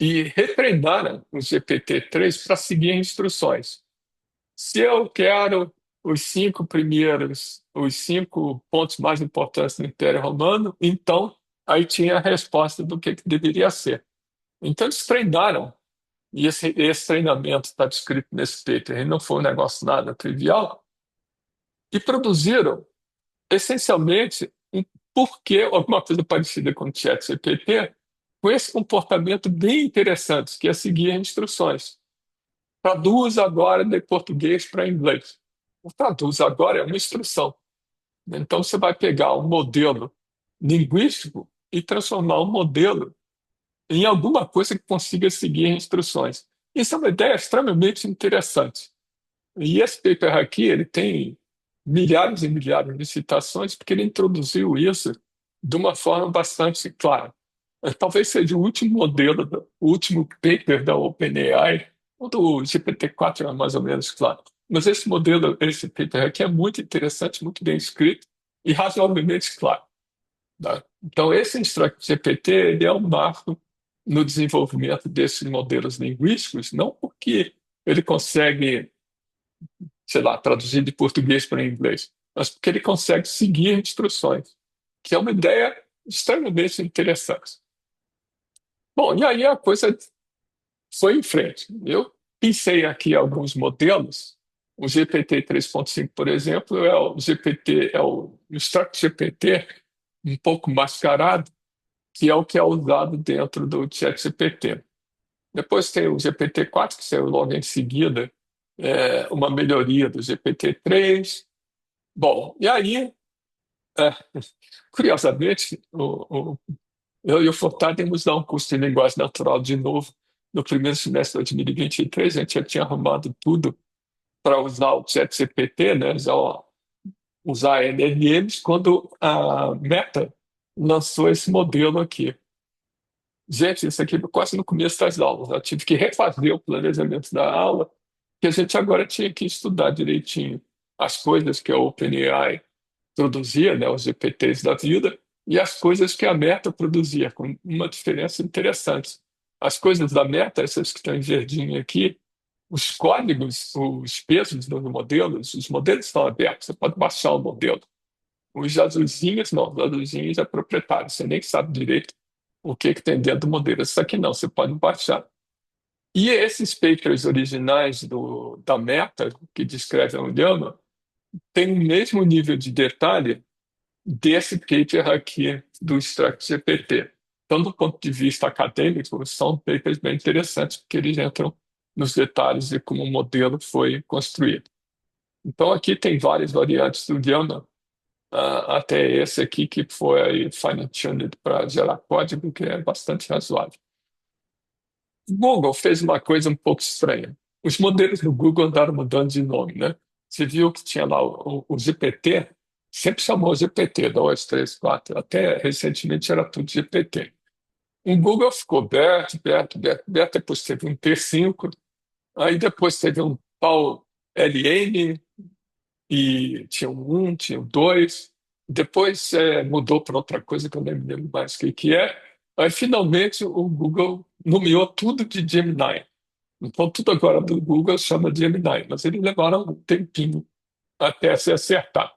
e retreinaram o GPT-3 para seguir instruções. Se eu quero os 5 pontos mais importantes do Império Romano, então aí tinha a resposta do que deveria ser. Então eles treinaram, e esse treinamento está descrito nesse paper, e não foi um negócio nada trivial, e produziram essencialmente um porquê, alguma coisa parecida com o ChatGPT, com esse comportamento bem interessante, que é seguir instruções. Traduz agora de português para inglês. O traduz agora é uma instrução. Então você vai pegar um modelo linguístico e transformar um modelo em alguma coisa que consiga seguir instruções. Isso é uma ideia extremamente interessante. E esse paper aqui, ele tem milhares e milhares de citações, porque ele introduziu isso de uma forma bastante clara. Talvez seja o último modelo, o último paper da OpenAI, o do GPT-4 é mais ou menos claro. Mas esse modelo, esse paper aqui é muito interessante, muito bem escrito e razoavelmente claro. Tá? Então, esse Instruct GPT ele é um marco no desenvolvimento desses modelos linguísticos, não porque ele consegue, sei lá, traduzir de português para inglês, mas porque ele consegue seguir instruções, que é uma ideia extremamente interessante. Bom, e aí a coisa foi em frente. Eu pensei aqui alguns modelos. O GPT 3.5, por exemplo, é o GPT, é o Instruct GPT um pouco mascarado, que é o que é usado dentro do ChatGPT. Depois tem o GPT-4, que saiu logo em seguida, uma melhoria do GPT-3. Bom, e aí, é, curiosamente, eu e o Furtado íamos dar um curso de linguagem natural de novo no primeiro semestre de 2023. A gente já tinha arrumado tudo para usar o ChatGPT, né, usar LLMs, quando a Meta lançou esse modelo aqui. Gente, isso aqui quase no começo das aulas. Eu tive que refazer o planejamento da aula, que a gente agora tinha que estudar direitinho as coisas que a OpenAI produzia, né, os GPTs da vida, e as coisas que a Meta produzia, com uma diferença interessante. As coisas da Meta, essas que estão em verdinho aqui, os códigos, os pesos dos modelos, os modelos estão abertos, você pode baixar o modelo. Os azulzinhos, não, os azulzinhos é proprietário, você nem sabe direito o que, que tem dentro do modelo. Isso aqui não, você pode baixar. E esses papers originais da Meta, que descrevem o Llama, têm o mesmo nível de detalhe desse paper aqui do Struct GPT. Então, do ponto de vista acadêmico, são papers bem interessantes, porque eles entram nos detalhes de como o modelo foi construído. Então, aqui tem várias variantes do Llama, até esse aqui que foi aí fine-tuned para gerar código, que é bastante razoável. O Google fez uma coisa um pouco estranha. Os modelos do Google andaram mudando de nome, né? Você viu que tinha lá o GPT, sempre chamou GPT, 2, 3, 4, até recentemente era tudo GPT. O Google ficou BERT, BERT, BERT, BERT, depois teve um T5, aí depois teve um tal LN, e tinha um, tinha um dois, depois mudou para outra coisa que eu nem me lembro mais o que que é. Aí finalmente o Google nomeou tudo de Gemini. Então tudo agora do Google chama de Gemini, mas eles levaram um tempinho até se acertar.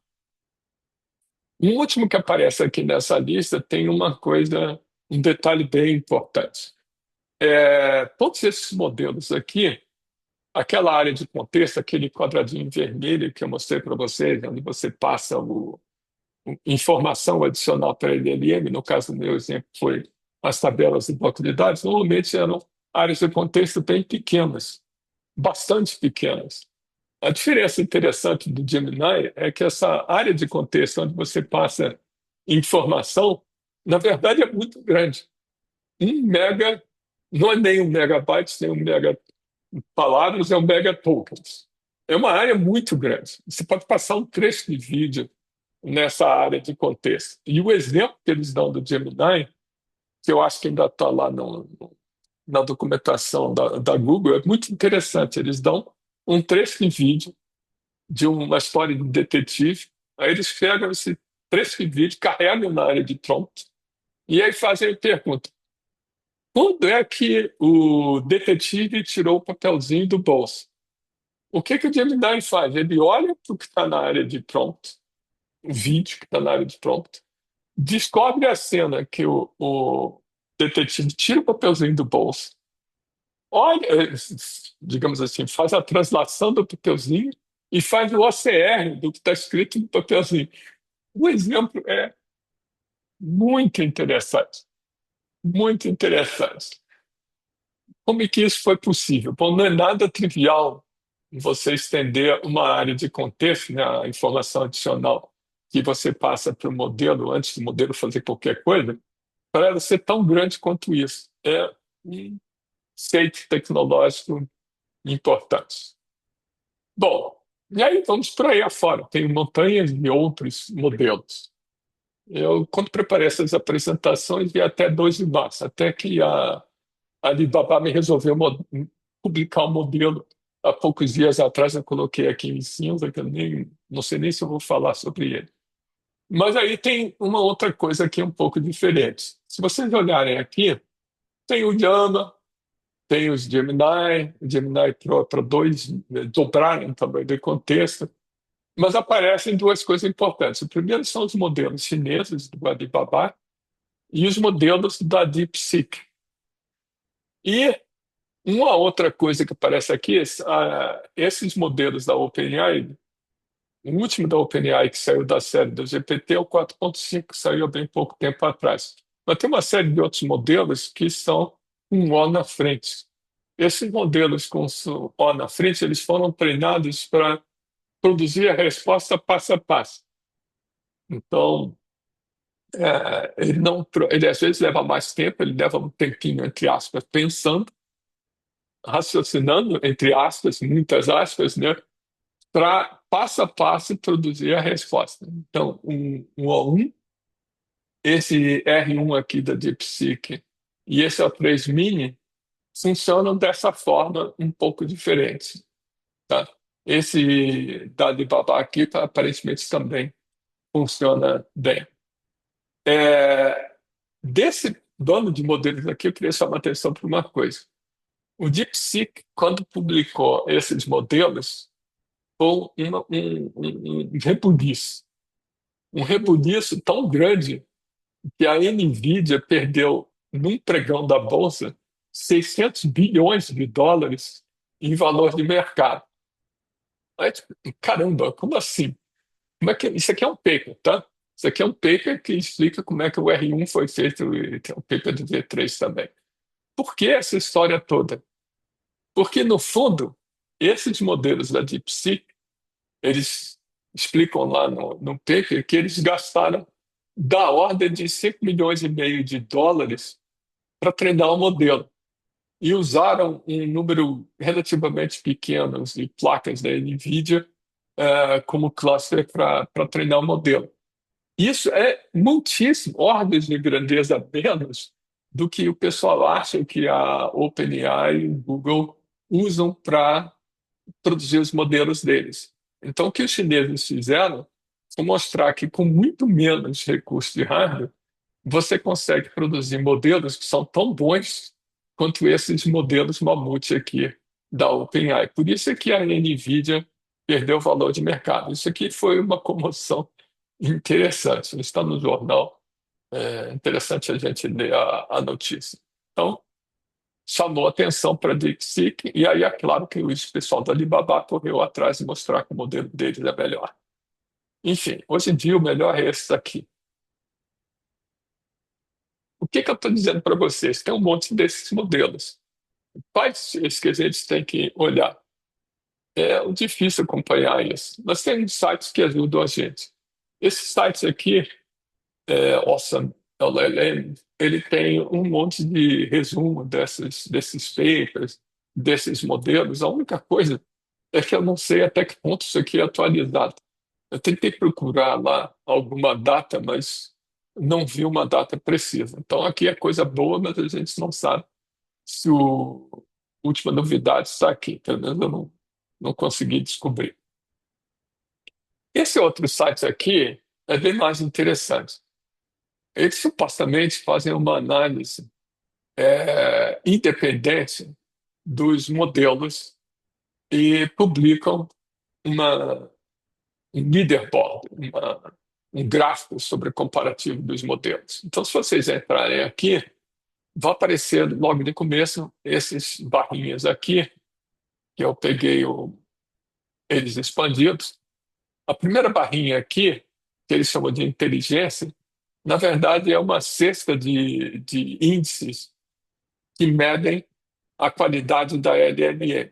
O último que aparece aqui nessa lista tem uma coisa, um detalhe bem importante. Todos esses modelos aqui, aquela área de contexto, aquele quadradinho vermelho que eu mostrei para vocês, onde você passa informação adicional para LLM, no caso do meu exemplo foi as tabelas de bloco de dados, normalmente eram áreas de contexto bem pequenas, bastante pequenas. A diferença interessante do Gemini é que essa área de contexto onde você passa informação, na verdade é muito grande. 1 mega não é nem 1 megabyte, nem 1 mega palavras, é 1 mega tokens. É uma área muito grande. Você pode passar um trecho de vídeo nessa área de contexto. E o exemplo que eles dão do Gemini, que eu acho que ainda está lá na documentação da Google, é muito interessante. Eles dão um trecho de vídeo de uma história de detetive, aí eles pegam esse trecho de vídeo, carregam na área de prompt, e aí fazem a pergunta: quando é que o detetive tirou o papelzinho do bolso? O que que o Gemini faz? Ele olha para o que está na área de prompt, o vídeo que está na área de prompt, descobre a cena que o detetive tira o papelzinho do bolso, olha, digamos assim, faz a translação do papelzinho e faz o OCR do que está escrito no papelzinho. O exemplo é muito interessante, muito interessante. Como é que isso foi possível? Bom, não é nada trivial você estender uma área de contexto, né, a informação adicional que você passa para o modelo antes do modelo fazer qualquer coisa, para ela ser tão grande quanto isso. É um feito tecnológico importante. Bom, e aí vamos para aí afora. Tem montanhas de outros modelos. Eu, quando preparei essas apresentações, vi até dois em março, até que a Alibaba me resolveu publicar um modelo há poucos dias atrás. Eu coloquei aqui em cinza, que eu nem, não sei nem se eu vou falar sobre ele. Mas aí tem uma outra coisa aqui um pouco diferente. Se vocês olharem aqui, tem o Llama, tem os Gemini, o Gemini Pro para dois dobrarem também do contexto, mas aparecem duas coisas importantes. O primeiro são os modelos chineses do Alibaba e os modelos da DeepSeek. E uma outra coisa que aparece aqui, esses modelos da OpenAI, o último da OpenAI que saiu da série do GPT é o 4.5, que saiu há bem pouco tempo atrás. Mas tem uma série de outros modelos que são um O na frente. Esses modelos com O na frente, eles foram treinados para produzir a resposta passo a passo. Então, ele não, ele às vezes leva mais tempo, ele leva um tempinho, entre aspas, pensando, raciocinando, entre aspas, muitas aspas, né, para passo a passo produzir a resposta. Então, um O1, esse R1 aqui da DeepSeek e esse O3 Mini funcionam dessa forma um pouco diferente, tá? Esse da Alibaba aqui aparentemente também funciona bem. É, desse dono de modelos aqui, eu queria chamar a atenção para uma coisa. O DeepSeek, quando publicou esses modelos, foi um rebuliço. Um rebuliço tão grande que a NVIDIA perdeu, num pregão da Bolsa, 600 bilhões de dólares em valor de mercado. Aí, tipo, caramba, como assim? Como é que, isso aqui é um paper, tá? Isso aqui é um paper que explica como é que o R1 foi feito e tem um paper do V3 também. Por que essa história toda? Porque, no fundo, esses modelos da DeepSeek, eles explicam lá no paper que eles gastaram da ordem de 5,5 milhões de dólares para treinar o modelo. E usaram um número relativamente pequeno de placas da NVIDIA como cluster para treinar o modelo. Isso é muitíssimo, ordens de grandeza menos do que o pessoal acha que a OpenAI e o Google usam para produzir os modelos deles. Então, o que os chineses fizeram foi mostrar que com muito menos recurso de hardware, você consegue produzir modelos que são tão bons quanto esses modelos mamute aqui da OpenAI. Por isso é que a NVIDIA perdeu o valor de mercado. Isso aqui foi uma comoção interessante. Está no jornal. É interessante a gente ler a notícia. Então, chamou atenção para a DeepSeek, e aí é claro que o pessoal da Alibaba correu atrás de mostrar que o modelo deles é melhor. Enfim, hoje em dia o melhor é esse daqui. O que que eu estou dizendo para vocês? Tem um monte desses modelos. Quais esses que a gente tem que olhar? É difícil acompanhar isso. Mas tem sites que ajudam a gente. Esses sites aqui, Awesome LLM, ele tem um monte de resumo desses papers, desses modelos. A única coisa é que eu não sei até que ponto isso aqui é atualizado. Eu tentei procurar lá alguma data, mas não vi uma data precisa. Então aqui é coisa boa, mas a gente não sabe se a última novidade está aqui. Pelo menos eu não consegui descobrir. Esse outro site aqui é bem mais interessante. Eles supostamente fazem uma análise independente dos modelos e publicam uma, um leaderboard, um gráfico sobre o comparativo dos modelos. Então, se vocês entrarem aqui, vai aparecer logo de começo esses barrinhas aqui, que eu peguei eles expandidos. A primeira barrinha aqui, que eles chamam de inteligência, na verdade é uma cesta de índices que medem a qualidade da LLM.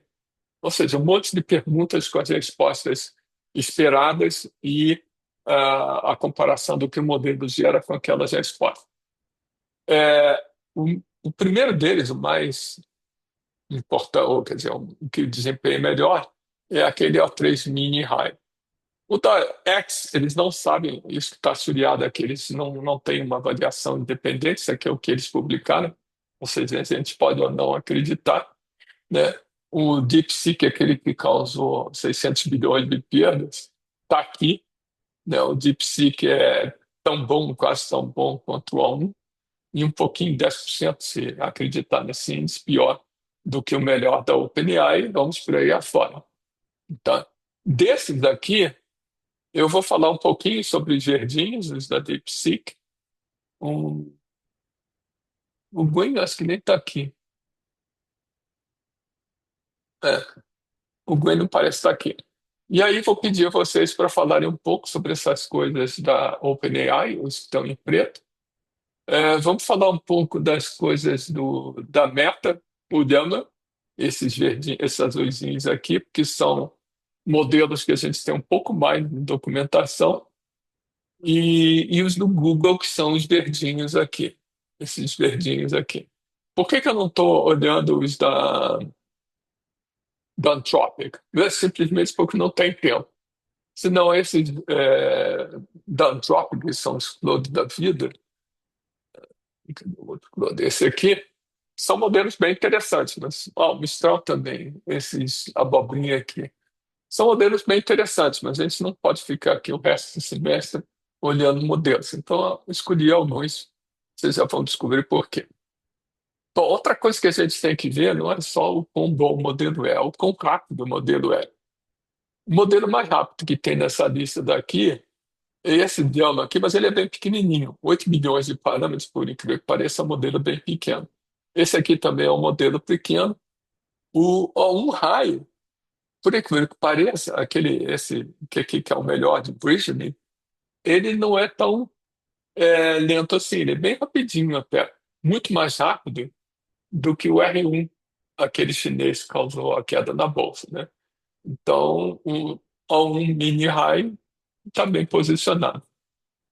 Ou seja, um monte de perguntas com as respostas esperadas e a comparação do que o modelo gera com aquelas respostas. É, o primeiro deles, o mais importante, ou quer dizer, o que desempenha melhor, é aquele O3 Mini High. O da X, eles não sabem, isso que está suriado aqui, eles não têm uma avaliação independente, isso aqui é o que eles publicaram, ou seja, a gente pode ou não acreditar, né? O DeepSeek, aquele que causou 600 bilhões de perdas, está aqui, né? O DeepSeek é tão bom, quase tão bom quanto o A1, e um pouquinho, 10%, se acreditar nesse índice, pior do que o melhor da OpenAI, vamos por aí afora. Então, desses daqui, eu vou falar um pouquinho sobre os verdinhos, os da DeepSeek. Um, o Gwen, acho que nem está aqui. É, o Gwen não parece estar aqui. E aí vou pedir a vocês para falarem um pouco sobre essas coisas da OpenAI, os que estão em preto. Vamos falar um pouco das coisas da Meta, o Llama, esses verdinhos, esses azulzinhos aqui, porque são modelos que a gente tem um pouco mais de documentação. E os do Google, que são os verdinhos aqui, esses verdinhos aqui. Por que que eu não estou olhando os da Anthropic? É simplesmente porque não tem tempo. Senão esses da Anthropic, que são os Claude da vida, cadê o outro Claude? Esse aqui, são modelos bem interessantes, mas o Mistral também, esses abobrinha aqui. São modelos bem interessantes, mas a gente não pode ficar aqui o resto do semestre olhando modelos. Então, eu escolhi alguns, vocês já vão descobrir por quê. Bom, outra coisa que a gente tem que ver não é só o quão bom o modelo é o quão rápido o modelo é. O modelo mais rápido que tem nessa lista daqui é esse diagrama aqui, mas ele é bem pequenininho. 8 milhões de parâmetros, por incrível que pareça, é um modelo bem pequeno. Esse aqui também é um modelo pequeno. O O1 High, por incrível que pareça, esse que aqui que é o melhor de Bridgman, ele não é tão lento assim, ele é bem rapidinho até, muito mais rápido do que o R1, aquele chinês que causou a queda na bolsa, né? Então, o A1 mini high está bem posicionado.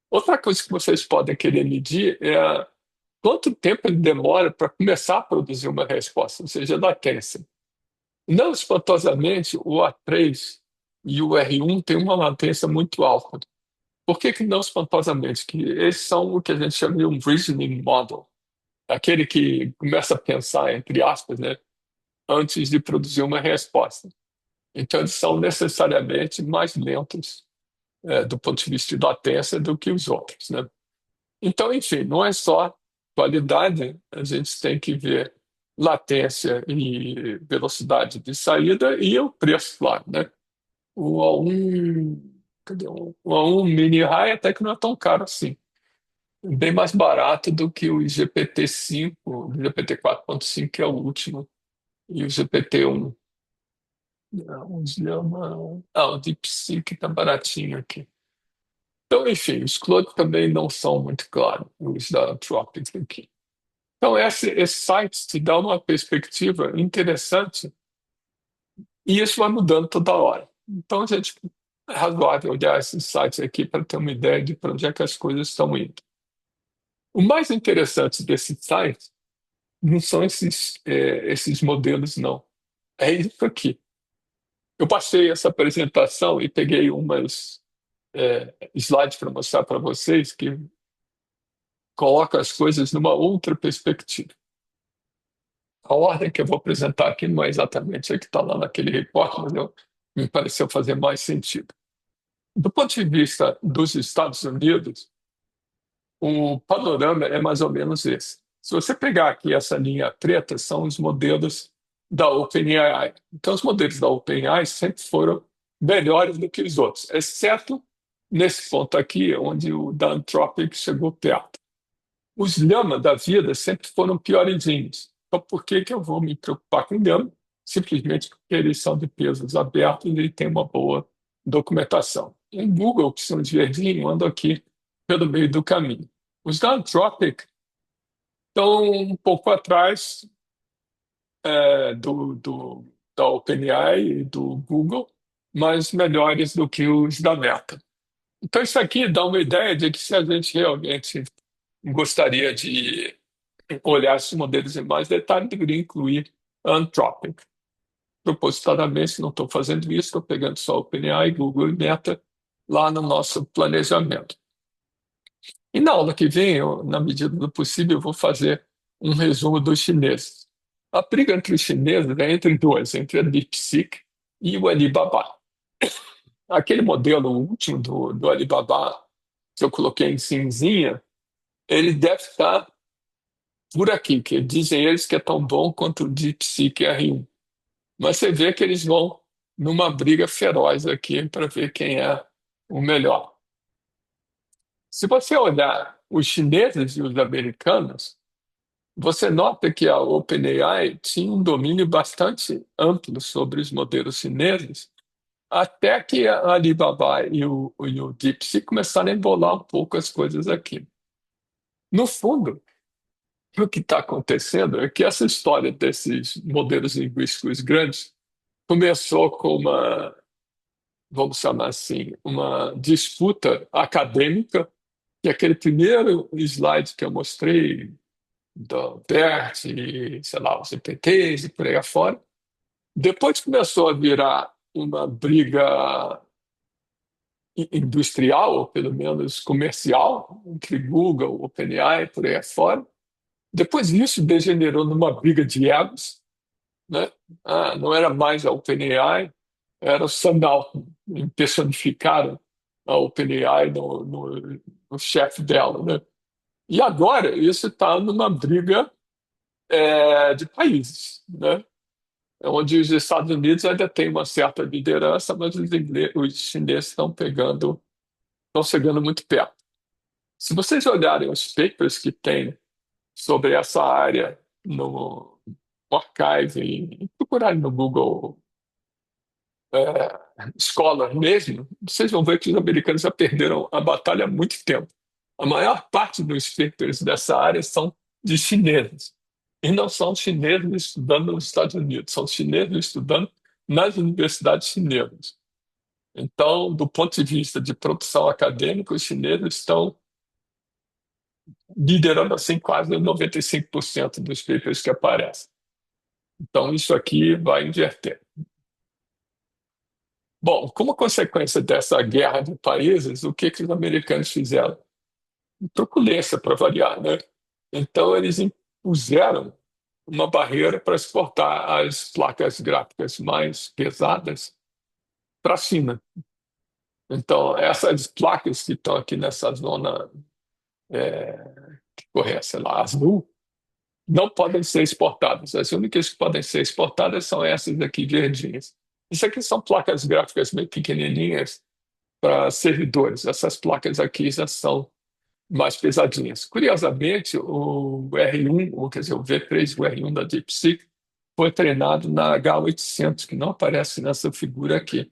Outra coisa que vocês podem querer medir é quanto tempo ele demora para começar a produzir uma resposta, ou seja, latência. Não espantosamente, o A3 e o R1 têm uma latência muito alta. Por que que não espantosamente? Que eles são o que a gente chama de um reasoning model, aquele que começa a pensar, entre aspas, né, antes de produzir uma resposta. Então, eles são necessariamente mais lentos, do ponto de vista de latência do que os outros, né? Então, enfim, não é só qualidade, a gente tem que ver latência e velocidade de saída e o preço, claro, né? O A1, cadê o A1 mini high até que não é tão caro assim. bem mais barato do que o GPT-5, o GPT 4.5, que é o último, e o GPT-1. Não, o DeepSeek está baratinho aqui. Então, enfim, os Claude também não são muito claros, os da Anthropic aqui. Então, esse site te dá uma perspectiva interessante e isso vai mudando toda hora. Então, a gente é razoável olhar esses sites aqui para ter uma ideia de para onde é que as coisas estão indo. O mais interessante desse site não são esses modelos, não. É isso aqui. Eu passei essa apresentação e peguei umas slides para mostrar para vocês que colocam as coisas numa outra perspectiva. A ordem que eu vou apresentar aqui não é exatamente a que está lá naquele reporte, mas me pareceu fazer mais sentido. Do ponto de vista dos Estados Unidos, o panorama é mais ou menos esse. Se você pegar aqui essa linha preta, são os modelos da OpenAI. Então, os modelos da OpenAI sempre foram melhores do que os outros, exceto nesse ponto aqui, onde o da Anthropic chegou perto. Os Llama da vida sempre foram piorzinhos. Então, por que que eu vou me preocupar com Llama? Simplesmente porque eles são de pesos abertos e têm uma boa documentação. O Google, que são de verdinho, anda aqui pelo meio do caminho. Os da Anthropic estão um pouco atrás da OpenAI e do Google, mas melhores do que os da Meta. Então, isso aqui dá uma ideia de que se a gente realmente gostaria de olhar esses modelos em mais detalhe, deveria incluir a Anthropic. Propositadamente, não estou fazendo isso, estou pegando só OpenAI, Google e Meta lá no nosso planejamento. E na aula que vem, na medida do possível, eu vou fazer um resumo dos chineses. A briga entre os chineses é entre dois, entre a DeepSeek e o Alibaba. Aquele modelo último do Alibaba, que eu coloquei em cinzinha, ele deve estar por aqui, que dizem eles que é tão bom quanto o DeepSeek R1. Mas você vê que eles vão numa briga feroz aqui para ver quem é o melhor. Se você olhar os chineses e os americanos, você nota que a OpenAI tinha um domínio bastante amplo sobre os modelos chineses, até que a Alibaba e o DeepSeek começaram a embolar um pouco as coisas aqui. No fundo, o que está acontecendo é que essa história desses modelos linguísticos grandes começou com vamos chamar assim, uma disputa acadêmica, e aquele primeiro slide que eu mostrei do BERT, e, sei lá, os CPTs e por aí afora, depois começou a virar uma briga industrial, ou pelo menos comercial, entre Google, OpenAI e por aí afora. Depois disso degenerou numa briga de egos, né? Não era mais a OpenAI, era o Sam Altman. Personificaram a OpenAI no chefe dela, né? E agora isso está numa briga de países, né? Onde os Estados Unidos ainda têm uma certa liderança, mas os chineses estão chegando muito perto. Se vocês olharem os papers que tem sobre essa área no Archive e procurarem no Google Scholar mesmo, vocês vão ver que os americanos já perderam a batalha há muito tempo. A maior parte dos papers dessa área são de chineses. E não são chineses estudando nos Estados Unidos, são chineses estudando nas universidades chinesas. Então, do ponto de vista de produção acadêmica, os chineses estão liderando assim quase 95% dos papers que aparecem. Então, isso aqui vai inverter. Bom, como consequência dessa guerra de países, o que os americanos fizeram? Truculência para variar, né? Então, eles impuseram uma barreira para exportar as placas gráficas mais pesadas para a China. Então, essas placas que estão aqui nessa zona, é, que corre, sei lá, azul, não podem ser exportadas. As únicas que podem ser exportadas são essas aqui verdinhas. Isso aqui são placas gráficas bem pequenininhas para servidores. Essas placas aqui já são mais pesadinhas. Curiosamente, o R1, ou quer dizer, o V3 e o R1 da DeepSeek, foi treinado na H800, que não aparece nessa figura aqui.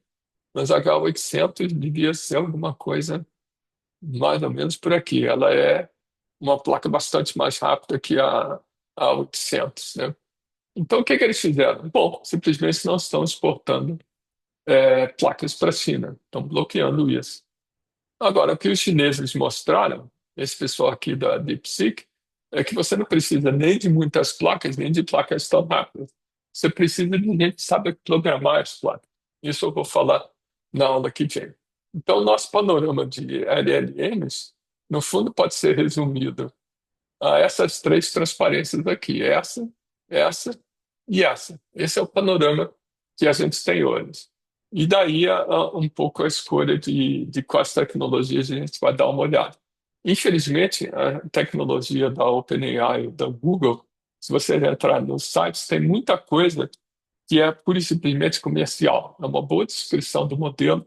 Mas a H800 devia ser alguma coisa mais ou menos por aqui. Ela é uma placa bastante mais rápida que a 800, né? Então, o que que eles fizeram? Bom, simplesmente não estão exportando placas para a China, estão bloqueando isso. Agora, o que os chineses mostraram, esse pessoal aqui da DeepSeek, é que você não precisa nem de muitas placas, nem de placas tão rápidas. Você precisa de gente que sabe programar as placas. Isso eu vou falar na aula que vem. Então, o nosso panorama de LLMs, no fundo, pode ser resumido a essas três transparências aqui, essa e essa. Esse é o panorama que a gente tem hoje. E daí um pouco a escolha de quais tecnologias a gente vai dar uma olhada. Infelizmente, a tecnologia da OpenAI e da Google, se você entrar nos sites, tem muita coisa que é pura e simplesmente comercial. É uma boa descrição do modelo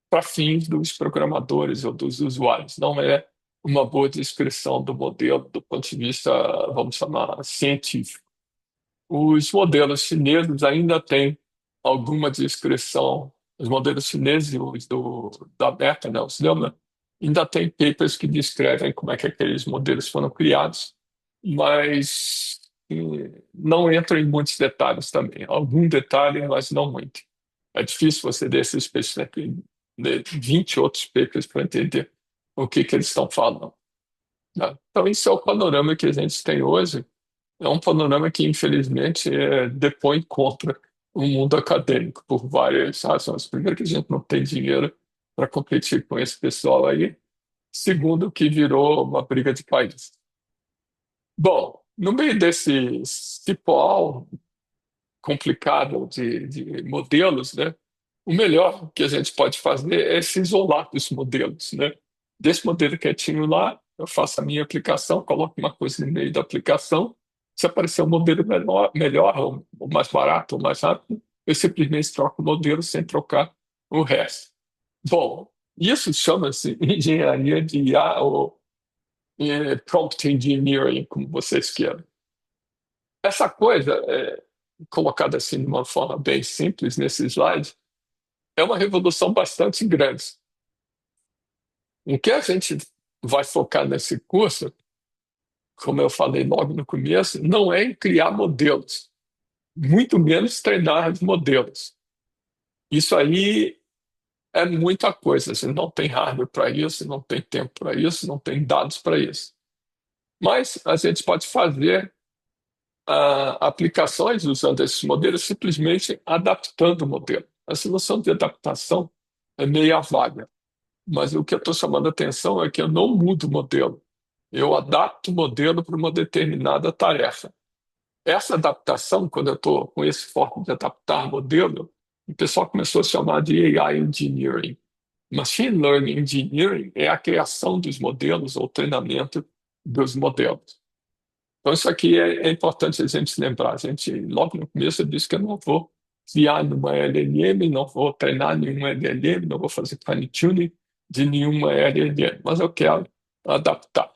para fins dos programadores ou dos usuários. Não é uma boa descrição do modelo do ponto de vista, vamos chamar, científico. Os modelos chineses ainda têm alguma descrição. Os modelos chineses, os da Meta, né, os Llama, ainda tem papers que descrevem como é que aqueles modelos foram criados, mas não entram em muitos detalhes também. Algum detalhe, mas não muito. É difícil você desses papers, né, ler 20 outros papers para entender o que que eles estão falando, né? Então, isso é o panorama que a gente tem hoje. É um panorama que, infelizmente, depõe contra o mundo acadêmico, por várias razões. Primeiro, que a gente não tem dinheiro para competir com esse pessoal aí. Segundo, que virou uma briga de país. Bom, no meio desse cipoal complicado de modelos, né, o melhor que a gente pode fazer é se isolar dos modelos, né? Desse modelo quietinho lá, eu faço a minha aplicação, coloco uma coisa no meio da aplicação. Se aparecer um modelo melhor ou mais barato, ou mais rápido, eu simplesmente troco o modelo sem trocar o resto. Bom, isso chama-se engenharia de IA ou prompt engineering, como vocês queiram. Essa coisa, colocada assim de uma forma bem simples nesse slide, é uma revolução bastante grande. O que a gente vai focar nesse curso, como eu falei logo no começo, não é em criar modelos, muito menos treinar os modelos. Isso aí é muita coisa. A gente não tem hardware para isso, não tem tempo para isso, não tem dados para isso. Mas a gente pode fazer aplicações usando esses modelos simplesmente adaptando o modelo. A solução de adaptação é meio vaga. Mas o que eu estou chamando a atenção é que eu não mudo o modelo. Eu adapto o modelo para uma determinada tarefa. Essa adaptação, quando eu estou com esse foco de adaptar o modelo, o pessoal começou a chamar de AI Engineering. Machine Learning Engineering é a criação dos modelos ou treinamento dos modelos. Então, isso aqui é importante a gente se lembrar. A gente, logo no começo, eu disse que eu não vou criar nenhuma LLM, não vou treinar nenhuma LLM, não vou fazer fine-tuning de nenhuma LLM, mas eu quero adaptar.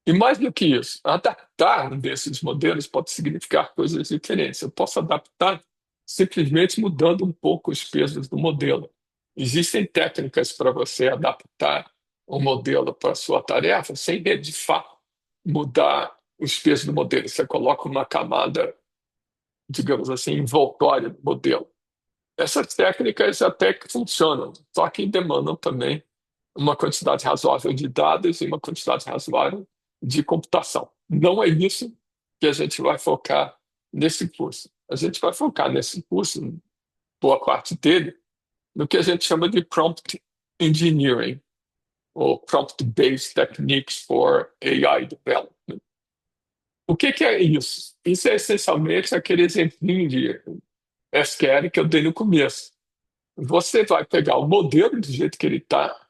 E mais do que isso, adaptar desses modelos pode significar coisas diferentes. Eu posso adaptar simplesmente mudando um pouco os pesos do modelo. Existem técnicas para você adaptar o modelo para a sua tarefa sem, de fato, mudar os pesos do modelo. Você coloca uma camada, digamos assim, envoltória do modelo. Essas técnicas até que funcionam, só que demandam também uma quantidade razoável de dados e uma quantidade razoável de computação. Não é isso que a gente vai focar nesse curso. A gente vai focar nesse curso, boa parte dele, no que a gente chama de prompt engineering, ou prompt-based techniques for AI development. O que que é isso? Isso é essencialmente aquele exemplinho de SQL que eu dei no começo. Você vai pegar o modelo do jeito que ele está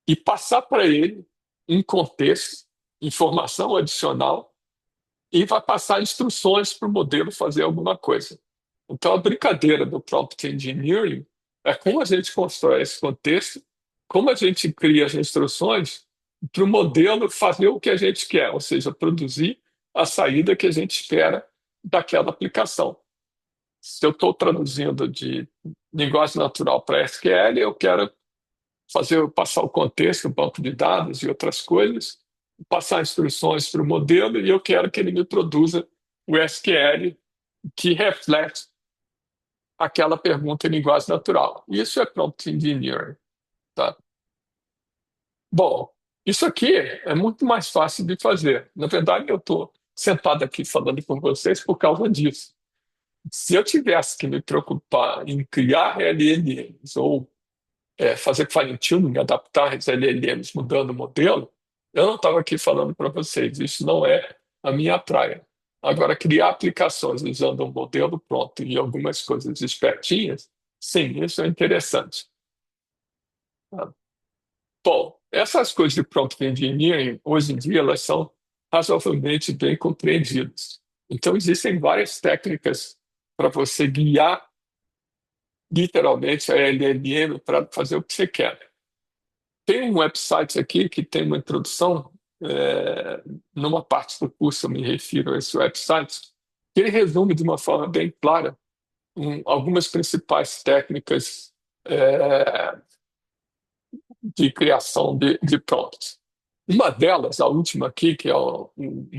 e passar para ele um contexto, informação adicional, e vai passar instruções para o modelo fazer alguma coisa. Então, a brincadeira do prompt engineering é como a gente constrói esse contexto, como a gente cria as instruções para o modelo fazer o que a gente quer, ou seja, produzir a saída que a gente espera daquela aplicação. Se eu estou traduzindo de linguagem natural para SQL, eu quero passar o contexto, o banco de dados e outras coisas, passar instruções para o modelo e eu quero que ele me produza o SQL que reflete aquela pergunta em linguagem natural. Isso é prompt engineering, tá? Bom, isso aqui é muito mais fácil de fazer. Na verdade, eu estou sentado aqui falando com vocês por causa disso. Se eu tivesse que me preocupar em criar LLMs ou fazer fine-tuning, adaptar as LLMs mudando o modelo, eu não estava aqui falando para vocês. Isso não é a minha praia. Agora, criar aplicações usando um modelo pronto e algumas coisas espertinhas, sim, isso é interessante. Tá? Bom, essas coisas de prompt engineering, hoje em dia, elas são razoavelmente bem compreendidas. Então, existem várias técnicas para você guiar literalmente a LLM para fazer o que você quer. Tem um website aqui que tem uma introdução, numa parte do curso eu me refiro a esse website, que ele resume de uma forma bem clara algumas principais técnicas é, de criação de prompts. Uma delas, a última aqui, que é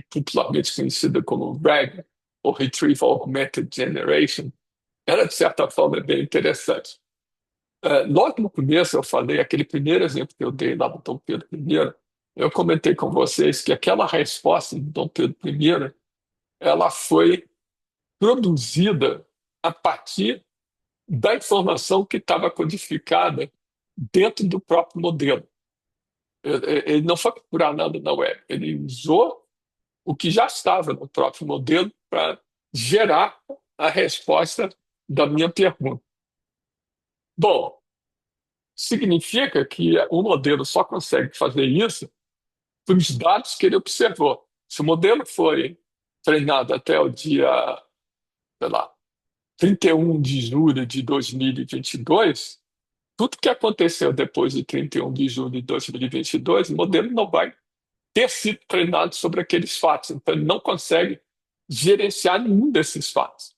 popularmente conhecida como RAG, ou Retrieval Augmented Generation, ela, de certa forma, é bem interessante. Logo no começo, eu falei, aquele primeiro exemplo que eu dei lá do Dom Pedro I, eu comentei com vocês que aquela resposta do Dom Pedro I, ela foi produzida a partir da informação que estava codificada dentro do próprio modelo. Ele não foi procurar nada na web, ele usou o que já estava no próprio modelo para gerar a resposta da minha pergunta. Bom, significa que o modelo só consegue fazer isso pelos dados que ele observou. Se o modelo foi treinado até o dia, sei lá, 31 de julho de 2022, tudo que aconteceu depois de 31 de julho de 2022, o modelo não vai ter sido treinado sobre aqueles fatos. Então, ele não consegue gerenciar nenhum desses fatos.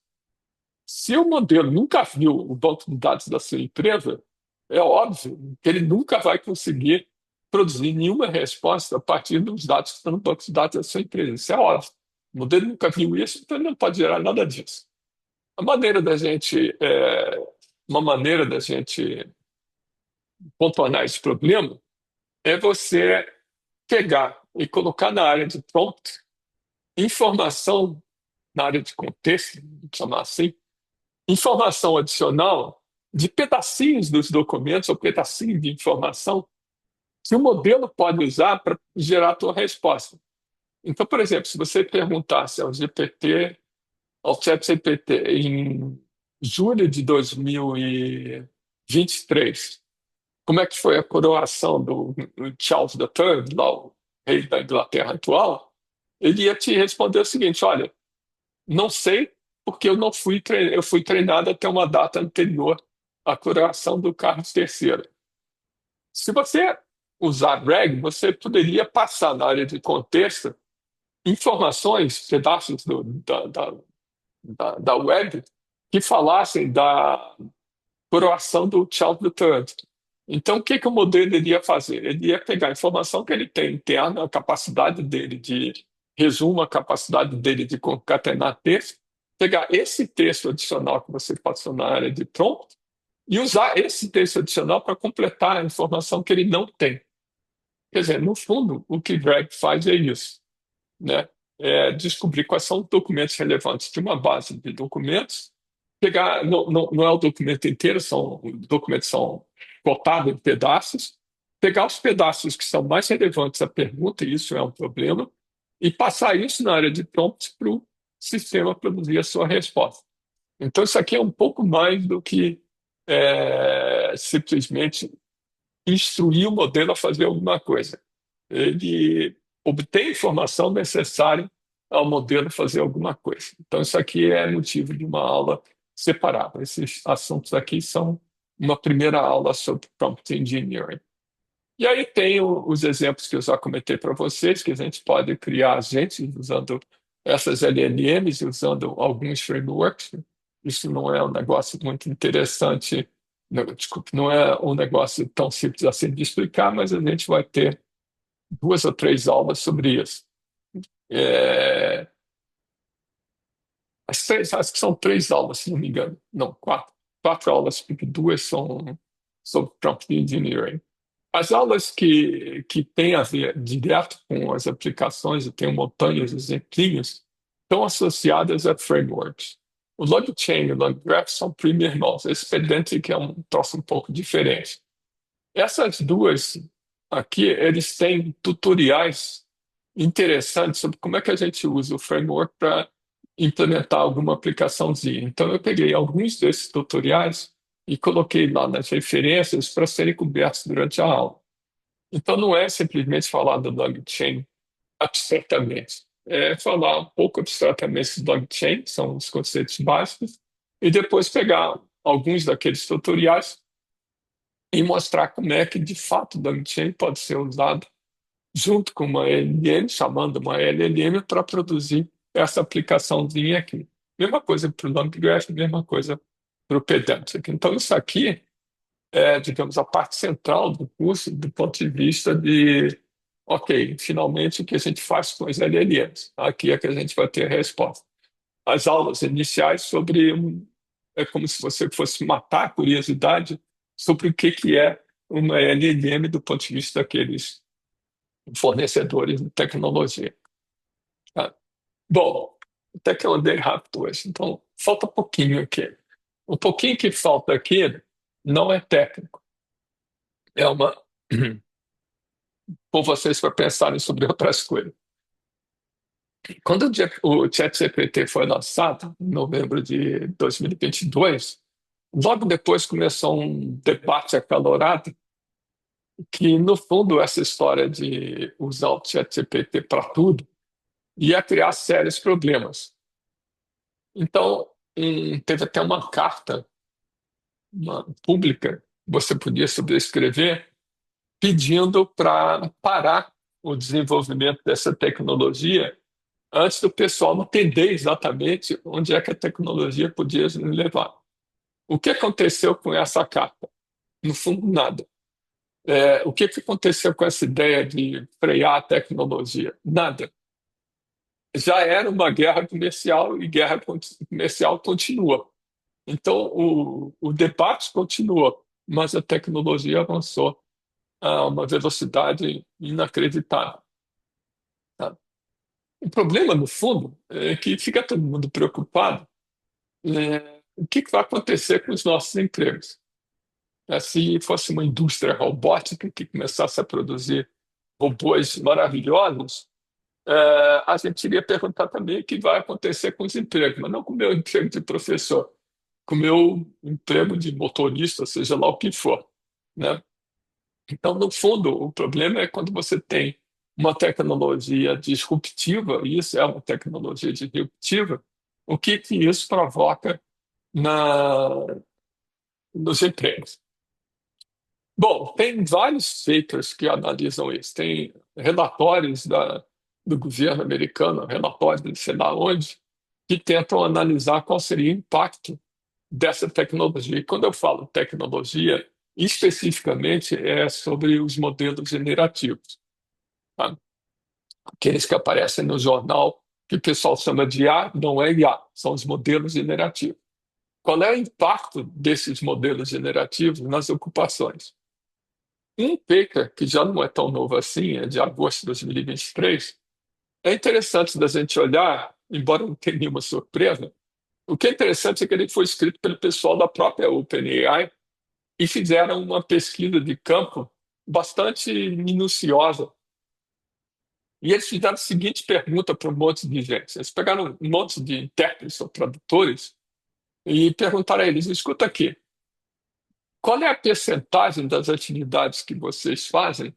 Se o modelo nunca viu o banco de dados da sua empresa, é óbvio que ele nunca vai conseguir produzir nenhuma resposta a partir dos dados que estão no banco de dados da sua empresa. Isso é óbvio. O modelo nunca viu isso, então ele não pode gerar nada disso. A maneira da gente, uma maneira da gente contornar esse problema é você pegar e colocar na área de prompt informação, na área de contexto, vamos chamar assim, informação adicional de pedacinhos dos documentos ou pedacinhos de informação que o modelo pode usar para gerar a tua resposta. Então, por exemplo, se você perguntasse ao GPT, ao ChatGPT, em julho de 2023, como é que foi a coroação do Charles III, lá, o rei da Inglaterra atual, ele ia te responder o seguinte: olha, não sei porque eu fui treinado até uma data anterior à coroação do Carlos III. Se você usar RAG, você poderia passar na área de contexto informações, pedaços da web que falassem da coroação do Charles III. Então, o que que o modelo iria fazer? Ele ia pegar a informação que ele tem interna, a capacidade dele de resumo, a capacidade dele de concatenar texto, pegar esse texto adicional que você passou na área de prompt e usar esse texto adicional para completar a informação que ele não tem. Quer dizer, no fundo, o que Drag faz é isso, né? É descobrir quais são os documentos relevantes de uma base de documentos, pegar, não é o documento inteiro, os documentos são cortados em pedaços, pegar os pedaços que são mais relevantes à pergunta, e isso é um problema, e passar isso na área de prompts para o sistema produzir a sua resposta. Então, isso aqui é um pouco mais do que simplesmente instruir o modelo a fazer alguma coisa. Ele obtém a informação necessária ao modelo fazer alguma coisa. Então, isso aqui é motivo de uma aula separada. Esses assuntos aqui são uma primeira aula sobre prompt engineering. E aí tem os exemplos que eu já comentei para vocês, que a gente pode criar agentes usando essas LLMs, usando alguns frameworks. Isso não é um negócio muito interessante, não, desculpe, não é um negócio tão simples assim de explicar, mas a gente vai ter duas ou três aulas sobre isso. É, acho que são três aulas, se não me engano. Não, quatro. Quatro aulas, porque duas são sobre prompt engineering. As aulas que têm a ver direto com as aplicações, e tem montanhas de exemplinhos, estão associadas a frameworks. O LogChain e o LogGraph são primo-irmãos. Esse Pedantic é um troço um pouco diferente. Essas duas aqui, eles têm tutoriais interessantes sobre como é que a gente usa o framework para implementar alguma aplicaçãozinha. Então, eu peguei alguns desses tutoriais e coloquei lá nas referências para serem cobertos durante a aula. Então, não é simplesmente falar do blockchain abstratamente. É falar um pouco abstratamente do blockchain, que são os conceitos básicos, e depois pegar alguns daqueles tutoriais e mostrar como é que, de fato, o blockchain pode ser usado junto com uma LLM, chamando uma LLM para produzir essa aplicaçãozinha aqui. Mesma coisa para o LangGraph, mesma coisa para o Pedantic. Então, isso aqui é, digamos, a parte central do curso do ponto de vista de, ok, finalmente o que a gente faz com as LLMs? Aqui é que a gente vai ter a resposta. As aulas iniciais sobre, é como se você fosse matar a curiosidade sobre o que é uma LLM do ponto de vista daqueles fornecedores de tecnologia. Tá? Bom, até que eu andei rápido hoje, então falta pouquinho aqui. O pouquinho que falta aqui não é técnico, é uma por vocês para pensarem sobre outras coisas. Quando o ChatGPT foi lançado, em novembro de 2022, logo depois começou um debate acalorado que, no fundo, essa história de usar o ChatGPT para tudo ia criar sérios problemas. Então, teve até uma carta pública que você podia subscrever pedindo para parar o desenvolvimento dessa tecnologia antes do pessoal entender exatamente onde é que a tecnologia podia nos levar. O que aconteceu com essa carta? No fundo, nada. O que aconteceu com essa ideia de frear a tecnologia? Nada. Já era uma guerra comercial e guerra comercial continua. Então, o debate continua, mas a tecnologia avançou a uma velocidade inacreditável. Tá? O problema, no fundo, é que fica todo mundo preocupado. O que vai acontecer com os nossos empregos? Se fosse uma indústria robótica que começasse a produzir robôs maravilhosos, a gente iria perguntar também o que vai acontecer com os empregos, mas não com o meu emprego de professor, com o meu emprego de motorista, seja lá o que for, né? Então, no fundo, o problema é quando você tem uma tecnologia disruptiva, e isso é uma tecnologia disruptiva, o que isso provoca na, nos empregos. Bom, tem vários papers que analisam isso. Tem relatórios do governo americano, relatórios de sei lá onde, que tentam analisar qual seria o impacto dessa tecnologia. E quando eu falo tecnologia, especificamente é sobre os modelos generativos, tá? Aqueles que aparecem no jornal, que o pessoal chama de IA, não é IA, são os modelos generativos. Qual é o impacto desses modelos generativos nas ocupações? Um paper, que já não é tão novo assim, é de agosto de 2023, é interessante da gente olhar, embora não tenha nenhuma surpresa. O que é interessante é que ele foi escrito pelo pessoal da própria OpenAI e fizeram uma pesquisa de campo bastante minuciosa. E eles fizeram a seguinte pergunta para um monte de gente. Eles pegaram um monte de intérpretes ou tradutores e perguntaram a eles: escuta aqui, qual é a percentagem das atividades que vocês fazem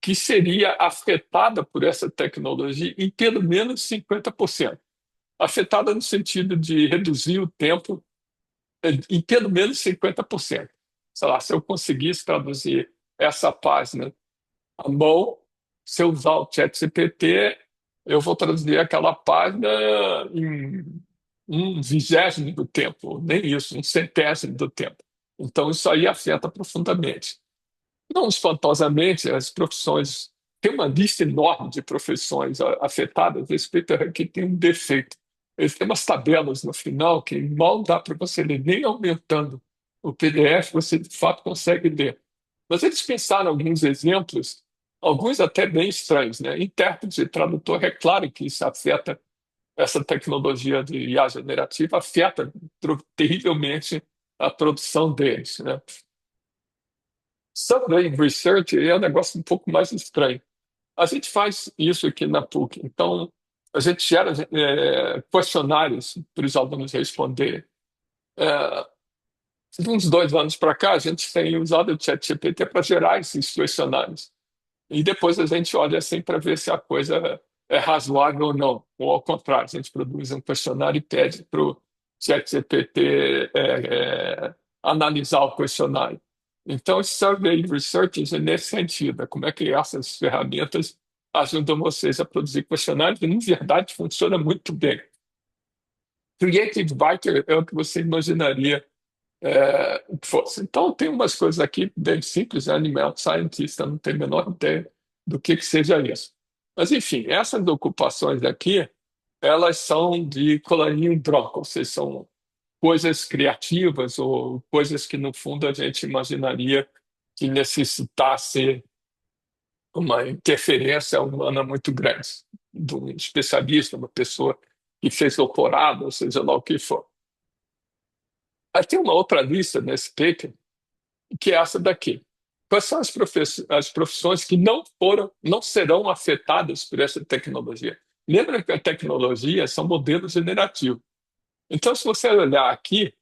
que seria afetada por essa tecnologia em pelo menos 50%? Afetada no sentido de reduzir o tempo em pelo menos 50%. Sei lá, se eu conseguisse traduzir essa página à mão, se eu usar o ChatGPT, eu vou traduzir aquela página em um vigésimo do tempo, nem isso, um centésimo do tempo. Então, isso aí afeta profundamente. Não espantosamente, as profissões. Tem uma lista enorme de profissões afetadas. Esse paper aqui tem um defeito. Ele tem umas tabelas no final que mal dá para você ler, nem aumentando o PDF, você de fato consegue ler. Mas eles pensaram alguns exemplos, alguns até bem estranhos, né? Intérprete e tradutor, é claro que isso afeta, essa tecnologia de IA generativa afeta terrivelmente a produção deles, né? Survey Research é um negócio um pouco mais estranho. A gente faz isso aqui na PUC. Então, a gente gera questionários para os alunos responderem. É, de uns 2 anos para cá, a gente tem usado o ChatGPT para gerar esses questionários. E depois a gente olha assim para ver se a coisa é razoável ou não. Ou ao contrário, a gente produz um questionário e pede para o ChatGPT analisar o questionário. Então, esse Survey Research é nesse sentido, como é que essas ferramentas ajudam vocês a produzir questionários, e, na verdade, funciona muito bem. Creative Writer é o que você imaginaria que fosse. Então, tem umas coisas aqui bem simples, né? Animal Scientist, eu não tenho a menor ideia do que seja isso. Mas, enfim, essas ocupações aqui, elas são de colarinho branco, ou seja, são coisas criativas ou coisas que, no fundo, a gente imaginaria que necessitasse uma interferência humana muito grande, de um especialista, uma pessoa que fez doutorado, ou seja lá o que for. Aí tem uma outra lista nesse paper, que é essa daqui. Quais são as profissões que não serão afetadas por essa tecnologia? Lembra que a tecnologia são modelos generativos. Então, se você olhar aqui,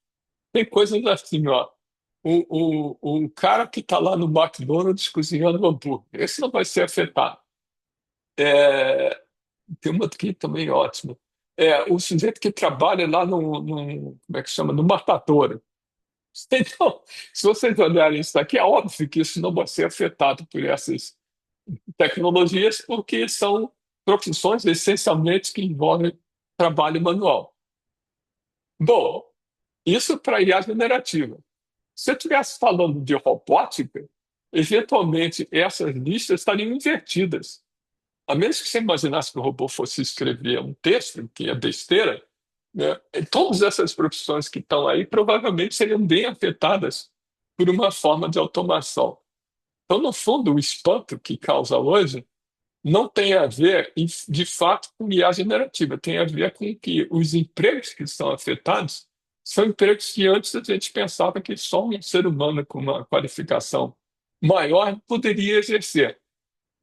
tem coisas assim, ó. O cara que está lá no McDonald's cozinhando hambúrguer, esse não vai ser afetado. É, tem uma aqui também ótima. O sujeito que trabalha lá como é que chama? No matadouro. Então, se vocês olharem isso daqui, é óbvio que isso não vai ser afetado por essas tecnologias, porque são profissões essencialmente que envolvem trabalho manual. Bom, isso para IA generativa. Se eu estivesse falando de robótica, eventualmente essas listas estariam invertidas. A menos que você imaginasse que o robô fosse escrever um texto, que é besteira, né? E todas essas profissões que estão aí provavelmente seriam bem afetadas por uma forma de automação. Então, no fundo, o espanto que causa hoje não tem a ver, de fato, com IA generativa, tem a ver com que os empregos que são afetados são empregos que antes a gente pensava que só um ser humano com uma qualificação maior poderia exercer,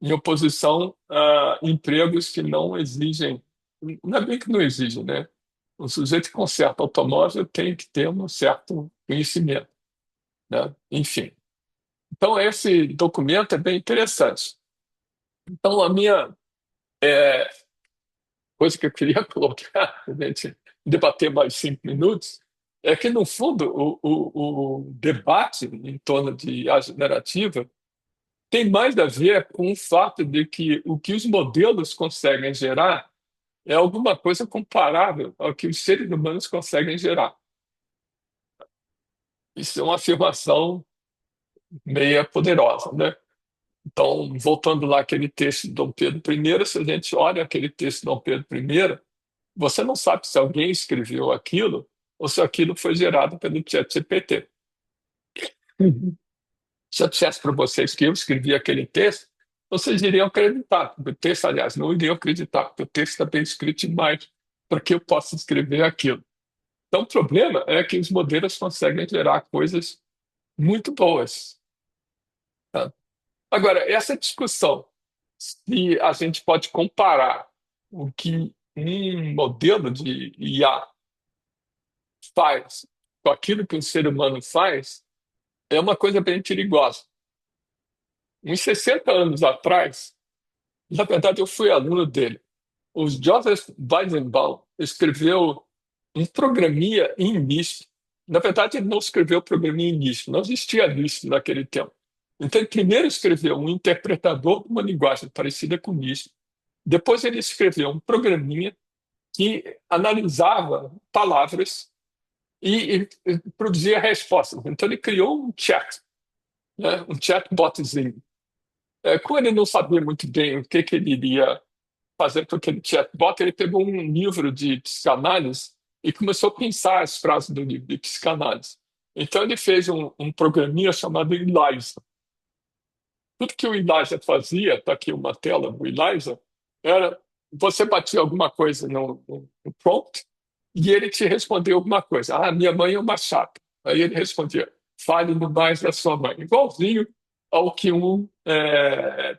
em oposição a empregos que não exigem, não é bem que não exigem, né? O sujeito que conserta automóvel tem que ter um certo conhecimento, né? Enfim. Então, esse documento é bem interessante. Então, a minha coisa que eu queria colocar, a gente debater mais 5 minutos, é que, no fundo, o debate em torno de IA generativa tem mais a ver com o fato de que o que os modelos conseguem gerar é alguma coisa comparável ao que os seres humanos conseguem gerar. Isso é uma afirmação meia poderosa, né? Então, voltando lá àquele texto de Dom Pedro I, se a gente olha aquele texto de Dom Pedro I, você não sabe se alguém escreveu aquilo ou se aquilo foi gerado pelo ChatGPT. Uhum. Se eu dissesse para vocês que eu escrevi aquele texto, vocês iriam acreditar. O texto, aliás, não iriam acreditar, porque o texto está bem escrito demais para que eu possa escrever aquilo. Então, o problema é que os modelos conseguem gerar coisas muito boas. Tá? Agora, essa discussão, se a gente pode comparar o que um modelo de IA faz com aquilo que um ser humano faz, é uma coisa bem perigosa. Uns 60 anos atrás, na verdade, eu fui aluno dele. O Joseph Weizenbaum escreveu um programinha em Lisp. Na verdade, ele não escreveu programinha em Lisp, não existia Lisp naquele tempo. Então, ele primeiro escreveu um interpretador de uma linguagem parecida com isso. Depois, ele escreveu um programinha que analisava palavras e produzia respostas. Então, ele criou um chat, né? Um chatbotzinho. Como ele não sabia muito bem o que ele iria fazer com aquele chatbot, ele pegou um livro de psicanálise e começou a pensar as frases do livro de psicanálise. Então, ele fez um programinha chamado Eliza. Tudo que o Elijah fazia, está aqui uma tela do Elijah, era você batia alguma coisa no prompt e ele te respondeu alguma coisa. Ah, minha mãe é uma chata. Aí ele respondia, fale mais da sua mãe. Igualzinho ao que um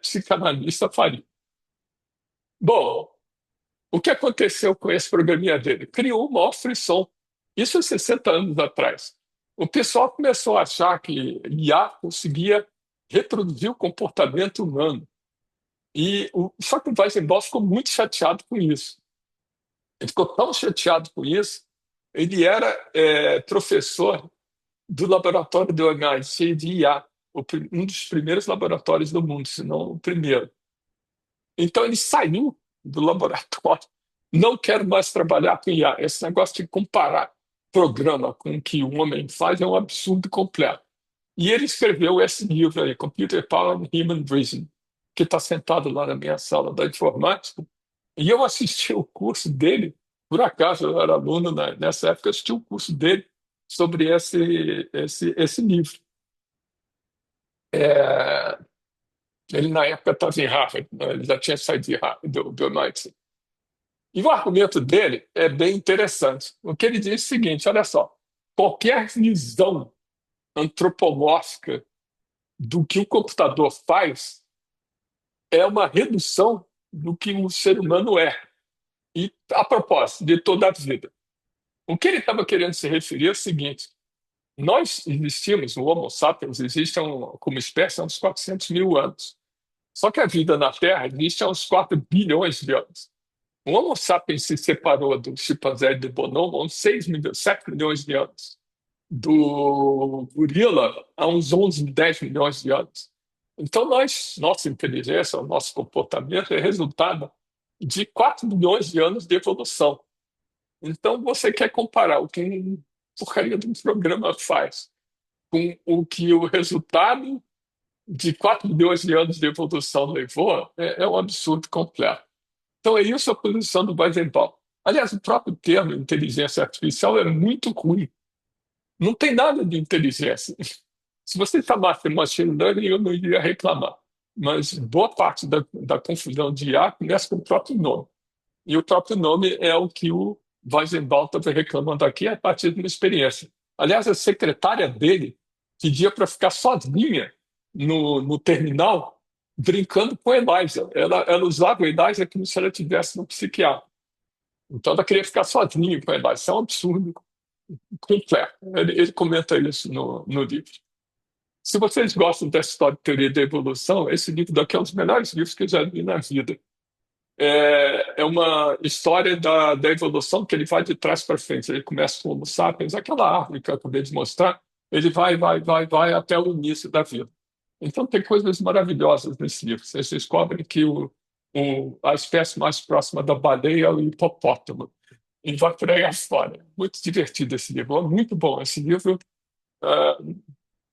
psicanalista faria. Bom, o que aconteceu com esse programinha dele? Criou uma frição. Isso há 60 anos atrás. O pessoal começou a achar que IA conseguia reproduzir o comportamento humano. Só que o Weizenbaum ficou muito chateado com isso. Ele ficou tão chateado com isso, ele era professor do laboratório do MIT de IA, um dos primeiros laboratórios do mundo, se não o primeiro. Então ele saiu do laboratório, não quero mais trabalhar com IA. Esse negócio de comparar programa com o que o homem faz é um absurdo completo. E ele escreveu esse livro aí, Computer Power and Human Reason, que está sentado lá na minha sala da informática. E eu assisti o curso dele, por acaso eu era aluno nessa época, eu assisti o curso dele sobre esse livro. É, ele, na época, estava em Harvard, né? Ele já tinha saído de Harvard, do MIT. E o argumento dele é bem interessante. O que ele diz é o seguinte: olha só, qualquer visão antropomórfica do que o computador faz é uma redução do que o ser humano é. E, a propósito, de toda a vida. O que ele estava querendo se referir é o seguinte: nós existimos, o Homo sapiens existe como espécie há uns 400 mil anos. Só que a vida na Terra existe há uns 4 bilhões de anos. O Homo sapiens se separou do chimpanzé e do bonobo há uns 7 milhões de anos. Do gorila há uns 11, 10 milhões de anos. Então, nossa inteligência, o nosso comportamento é resultado de 4 bilhões de anos de evolução. Então, você quer comparar o que um porcaria de um programa faz com o que o resultado de 4 bilhões de anos de evolução levou, é um absurdo completo. Então, é isso a posição do Weizenbaum. Aliás, o próprio termo inteligência artificial é muito ruim. Não tem nada de inteligência. Se você chamasse de machine learning, eu não iria reclamar. Mas boa parte da confusão de IA começa com o próprio nome. E o próprio nome é o que o Weizenbaum estava reclamando aqui a partir de uma experiência. Aliás, a secretária dele pedia para ficar sozinha no terminal, brincando com a Eliza. Ela usava a Eliza como se ela estivesse no psiquiatra. Então, ela queria ficar sozinha com a Eliza. Isso é um absurdo completo. Ele comenta isso no livro. Se vocês gostam dessa história de teoria da evolução, esse livro daqui é um dos melhores livros que eu já li na vida. É uma história da evolução que ele vai de trás para frente. Ele começa com o Homo sapiens, aquela árvore que eu acabei de mostrar, ele vai até o início da vida. Então tem coisas maravilhosas nesse livro. Vocês descobrem que a espécie mais próxima da baleia é o hipopótamo. E vai por aí afora. Muito divertido esse livro, é muito bom. Esse livro ah,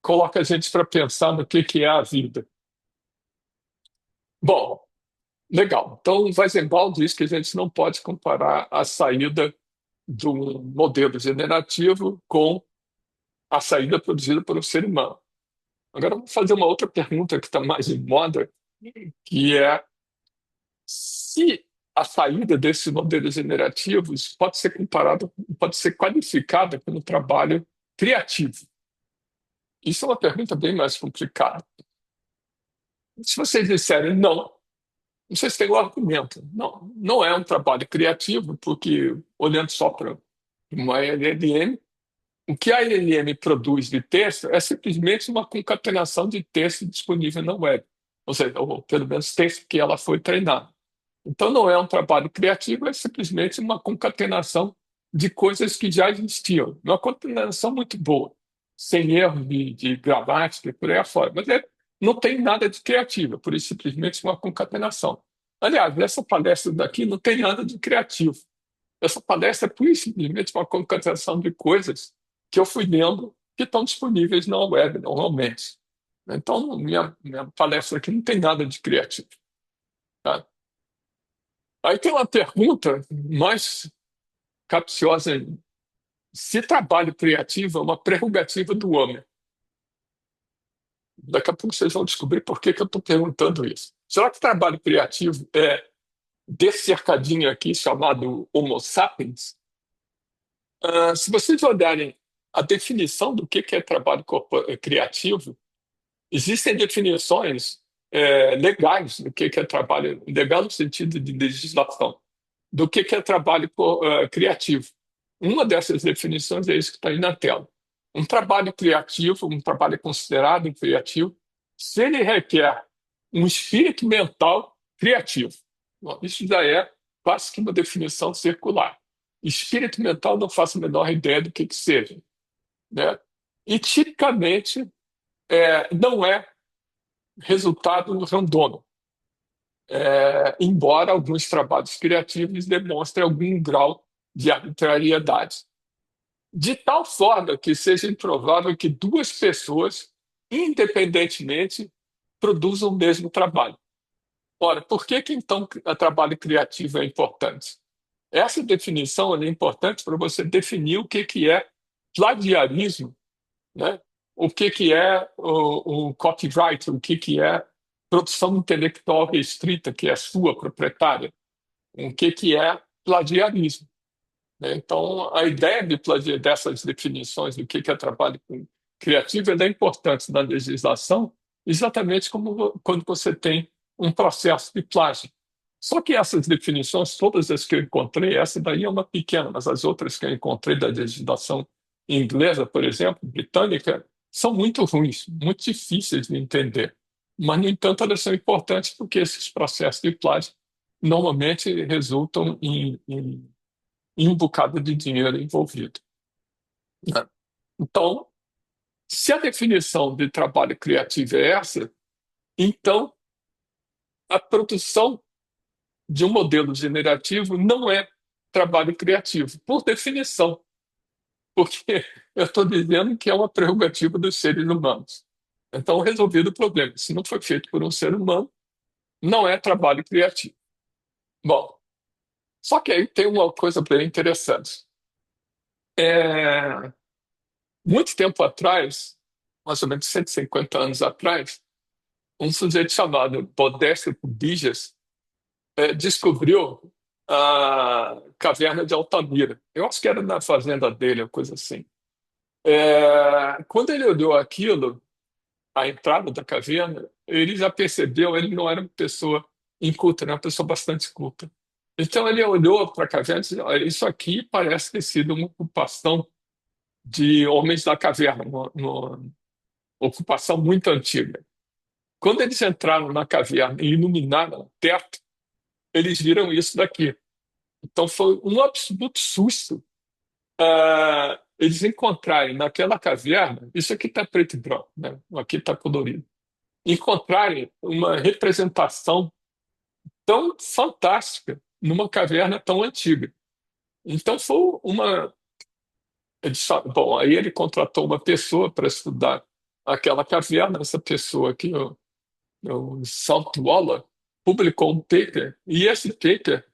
coloca a gente para pensar no que é a vida. Bom, legal. Então, o Weizenbaum diz que a gente não pode comparar a saída de um modelo generativo com a saída produzida por um ser humano. Agora, vou fazer uma outra pergunta que está mais em moda, que é se a saída desses modelos generativos pode ser comparada, pode ser qualificada como trabalho criativo. Isso é uma pergunta bem mais complicada. Se vocês disserem não, vocês têm o argumento. Não, não é um trabalho criativo, porque olhando só para uma LLM, o que a LLM produz de texto é simplesmente uma concatenação de texto disponível na web. Ou seja, ou pelo menos texto que ela foi treinada. Então não é um trabalho criativo, é simplesmente uma concatenação de coisas que já existiam. Uma concatenação muito boa, sem erro de gramática e por aí afora. Mas não tem nada de criativo, por isso simplesmente uma concatenação. Aliás, essa palestra daqui não tem nada de criativo. Essa palestra é pura e simplesmente uma concatenação de coisas que eu fui lendo que estão disponíveis na web normalmente. Então, minha palestra aqui não tem nada de criativo. Tá? Aí tem uma pergunta mais capciosa ainda. Se trabalho criativo é uma prerrogativa do homem, daqui a pouco vocês vão descobrir por que que eu estou perguntando isso. Será que trabalho criativo é desse cercadinho aqui chamado Homo sapiens? Se vocês olharem a definição do que é trabalho criativo, existem definições legais do que é trabalho legal no sentido de legislação, do que é trabalho criativo. Uma dessas definições é isso que está aí na tela. Um trabalho criativo, um trabalho considerado criativo, se ele requer um espírito mental criativo. Bom, isso já é quase que uma definição circular. Espírito mental não faço a menor ideia do que seja, né? E tipicamente não é resultado randômico, embora alguns trabalhos criativos demonstrem algum grau de arbitrariedade. De tal forma que seja improvável que duas pessoas, independentemente, produzam o mesmo trabalho. Ora, por que então o trabalho criativo é importante? Essa definição é importante para você definir o que é plagiarismo, né? O que é o copyright, o que é produção intelectual restrita, que é sua, proprietária, o que é plagiarismo, né? Então, a ideia dessas definições do que é trabalho criativo é importante na legislação, exatamente como quando você tem um processo de plágio. Só que essas definições, todas as que eu encontrei, essa daí é uma pequena, mas as outras que eu encontrei da legislação inglesa, por exemplo, britânica, são muito ruins, muito difíceis de entender. Mas, no entanto, elas são importantes porque esses processos de plágio normalmente resultam em um bocado de dinheiro envolvido, né? Então, se a definição de trabalho criativo é essa, então a produção de um modelo generativo não é trabalho criativo, por definição, porque eu estou dizendo que é uma prerrogativa dos seres humanos. Então, resolvido o problema. Se não foi feito por um ser humano, não é trabalho criativo. Bom, só que aí tem uma coisa bem interessante. Muito tempo atrás, mais ou menos 150 anos atrás, um sujeito chamado Bodécio Cubillas descobriu a caverna de Altamira. Eu acho que era na fazenda dele, uma coisa assim. Quando ele olhou aquilo, a entrada da caverna, ele já percebeu, ele não era uma pessoa inculta, era uma pessoa bastante culta. Então ele olhou para a caverna e disse: "Olha, isso aqui parece ter sido uma ocupação de homens da caverna, uma ocupação muito antiga." Quando eles entraram na caverna e iluminaram o teto, eles viram isso daqui. Então foi um absoluto susto eles encontrarem naquela caverna, isso aqui está preto e branco, né? Aqui está colorido, encontrarem uma representação tão fantástica numa caverna tão antiga. Então foi uma. Bom, aí ele contratou uma pessoa para estudar aquela caverna, essa pessoa aqui, o Salt Waller, publicou um paper, e esse paper,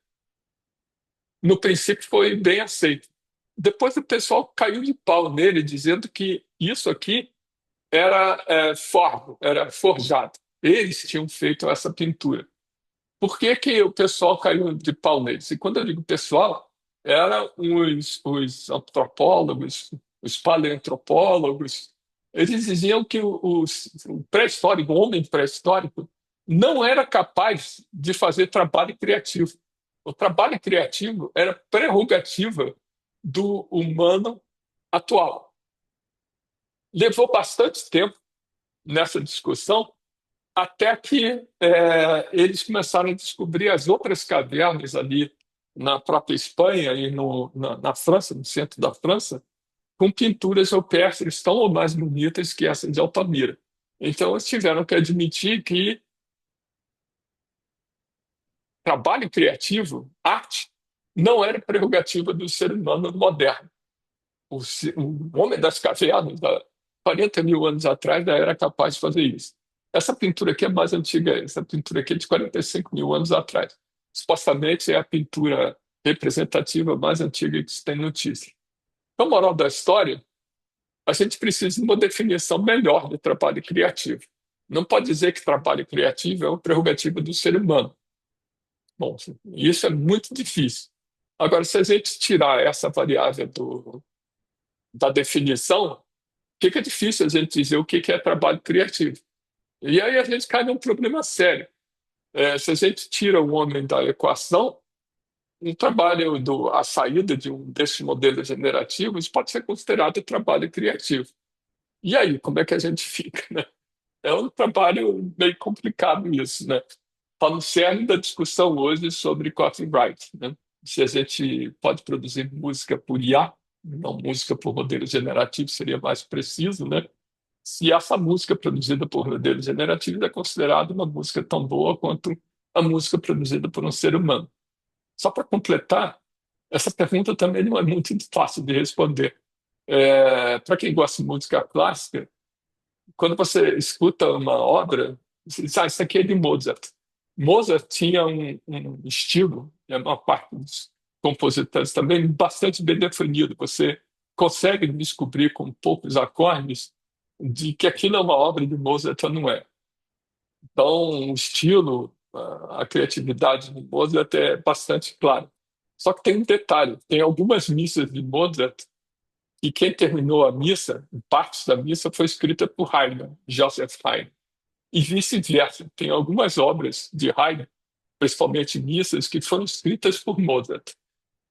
no princípio, foi bem aceito. Depois o pessoal caiu de pau nele, dizendo que isso aqui era era forjado. Eles tinham feito essa pintura. Por que que o pessoal caiu de pau neles? E quando eu digo pessoal, eram os antropólogos, os paleoantropólogos. Eles diziam que o pré-histórico, o homem pré-histórico, não era capaz de fazer trabalho criativo. O trabalho criativo era prerrogativa do humano atual. Levou bastante tempo nessa discussão até que eles começaram a descobrir as outras cavernas ali na própria Espanha e na França, no centro da França, com pinturas rupestres tão ou mais bonitas que essa de Altamira. Então, eles tiveram que admitir que trabalho criativo, arte, não era prerrogativa do ser humano moderno. O homem das cavernas, há 40 mil anos atrás, já era capaz de fazer isso. Essa pintura aqui é mais antiga, essa pintura aqui é de 45 mil anos atrás. Supostamente é a pintura representativa mais antiga que se tem notícia. Então, moral da história, a gente precisa de uma definição melhor de trabalho criativo. Não pode dizer que trabalho criativo é uma prerrogativa do ser humano. Bom, isso é muito difícil. Agora, se a gente tirar essa variável da definição, fica difícil a gente dizer o que é trabalho criativo. E aí a gente cai num problema sério. Se a gente tira o homem da equação, a saída de um desses modelos generativos pode ser considerado trabalho criativo. E aí, como é que a gente fica, né? É um trabalho meio complicado isso, né? Está no cerne da discussão hoje sobre copyright, né? Se a gente pode produzir música por IA, não música por modelo generativo, seria mais preciso, né? Se essa música produzida por modelo generativo é considerada uma música tão boa quanto a música produzida por um ser humano. Só para completar, essa pergunta também não é muito fácil de responder. Para quem gosta de música clássica, quando você escuta uma obra, você diz, isso aqui é de Mozart. Mozart tinha um estilo, uma parte dos compositores também, bastante bem definido. Você consegue descobrir com poucos acordes de que aquilo é uma obra de Mozart ou não é. Então, o estilo, a criatividade de Mozart é bastante clara. Só que tem um detalhe: tem algumas missas de Mozart e quem terminou a missa, partes da missa, foi escrita por Haydn, Joseph Haydn. E vice-versa. Tem algumas obras de Haydn, principalmente missas, que foram escritas por Mozart.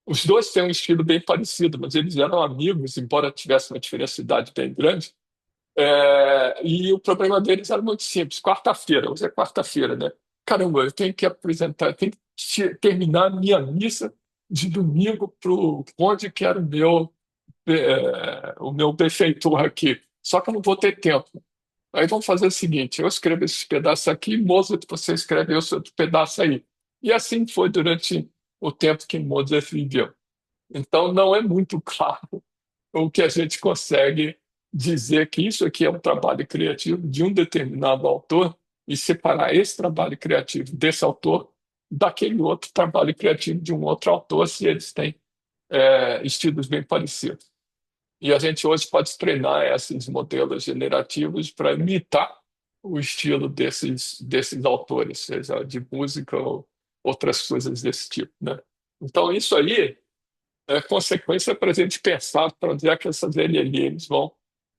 Os dois têm um estilo bem parecido, mas eles eram amigos, embora tivessem uma diferença de idade bem grande. E o problema deles era muito simples. Quarta-feira, hoje é quarta-feira, né? Caramba, eu tenho que apresentar, eu tenho que terminar a minha missa de domingo para o onde que era o meu benfeitor aqui. Só que eu não vou ter tempo. Aí vamos fazer o seguinte: eu escrevo esse pedaço aqui, Mozart, você escreve esse outro pedaço aí. E assim foi durante o tempo que Mozart viveu. Então não é muito claro o que a gente consegue dizer que isso aqui é um trabalho criativo de um determinado autor e separar esse trabalho criativo desse autor daquele outro trabalho criativo de um outro autor, se eles têm estilos bem parecidos. E a gente hoje pode treinar esses modelos generativos para imitar o estilo desses autores, seja de música ou outras coisas desse tipo, né? Então, isso aí é consequência para a gente pensar para onde é que essas LLMs vão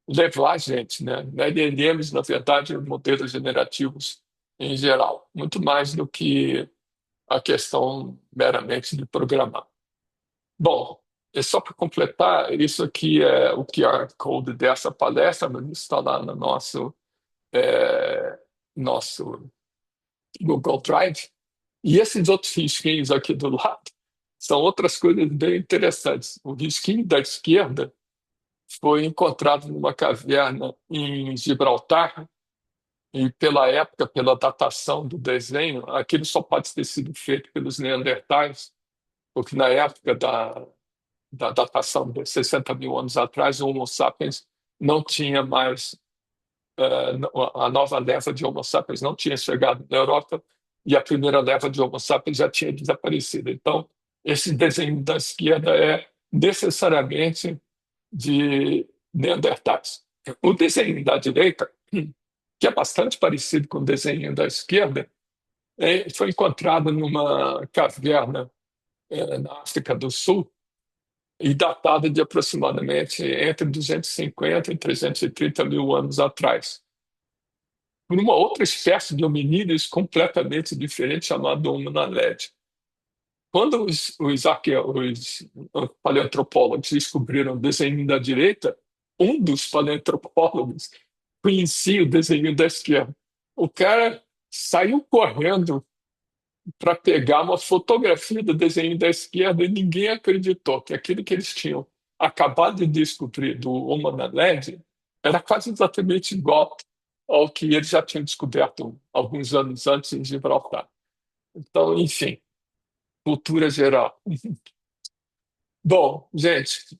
levar a gente, né? LLMs, na verdade, modelos generativos em geral, muito mais do que a questão meramente de programar. Bom, é só para completar, isso aqui é o QR Code dessa palestra, mas está lá no é, nosso Google Drive. E esses outros risquinhos aqui do lado são outras coisas bem interessantes. O risquinho da esquerda foi encontrado numa caverna em Gibraltar, e pela época, pela datação do desenho, aquilo só pode ter sido feito pelos Neandertais, porque na época da datação de 60 mil anos atrás, o Homo sapiens não tinha mais, a nova leva de Homo sapiens não tinha chegado na Europa e a primeira leva de Homo sapiens já tinha desaparecido. Então, esse desenho da esquerda é necessariamente de Neandertais. O desenho da direita, que é bastante parecido com o desenho da esquerda, foi encontrado numa caverna na África do Sul e datada de aproximadamente entre 250 e 330 mil anos atrás, por uma outra espécie de hominídeos completamente diferente chamado Homo naledi. Quando os paleoantropólogos descobriram o desenho da direita, um dos paleoantropólogos conhecia o desenho da esquerda. O cara saiu correndo para pegar uma fotografia do desenho da esquerda e ninguém acreditou que aquilo que eles tinham acabado de descobrir do Homo naledi era quase exatamente igual ao que eles já tinham descoberto alguns anos antes em Gibraltar. Então, enfim, cultura geral. Bom, gente,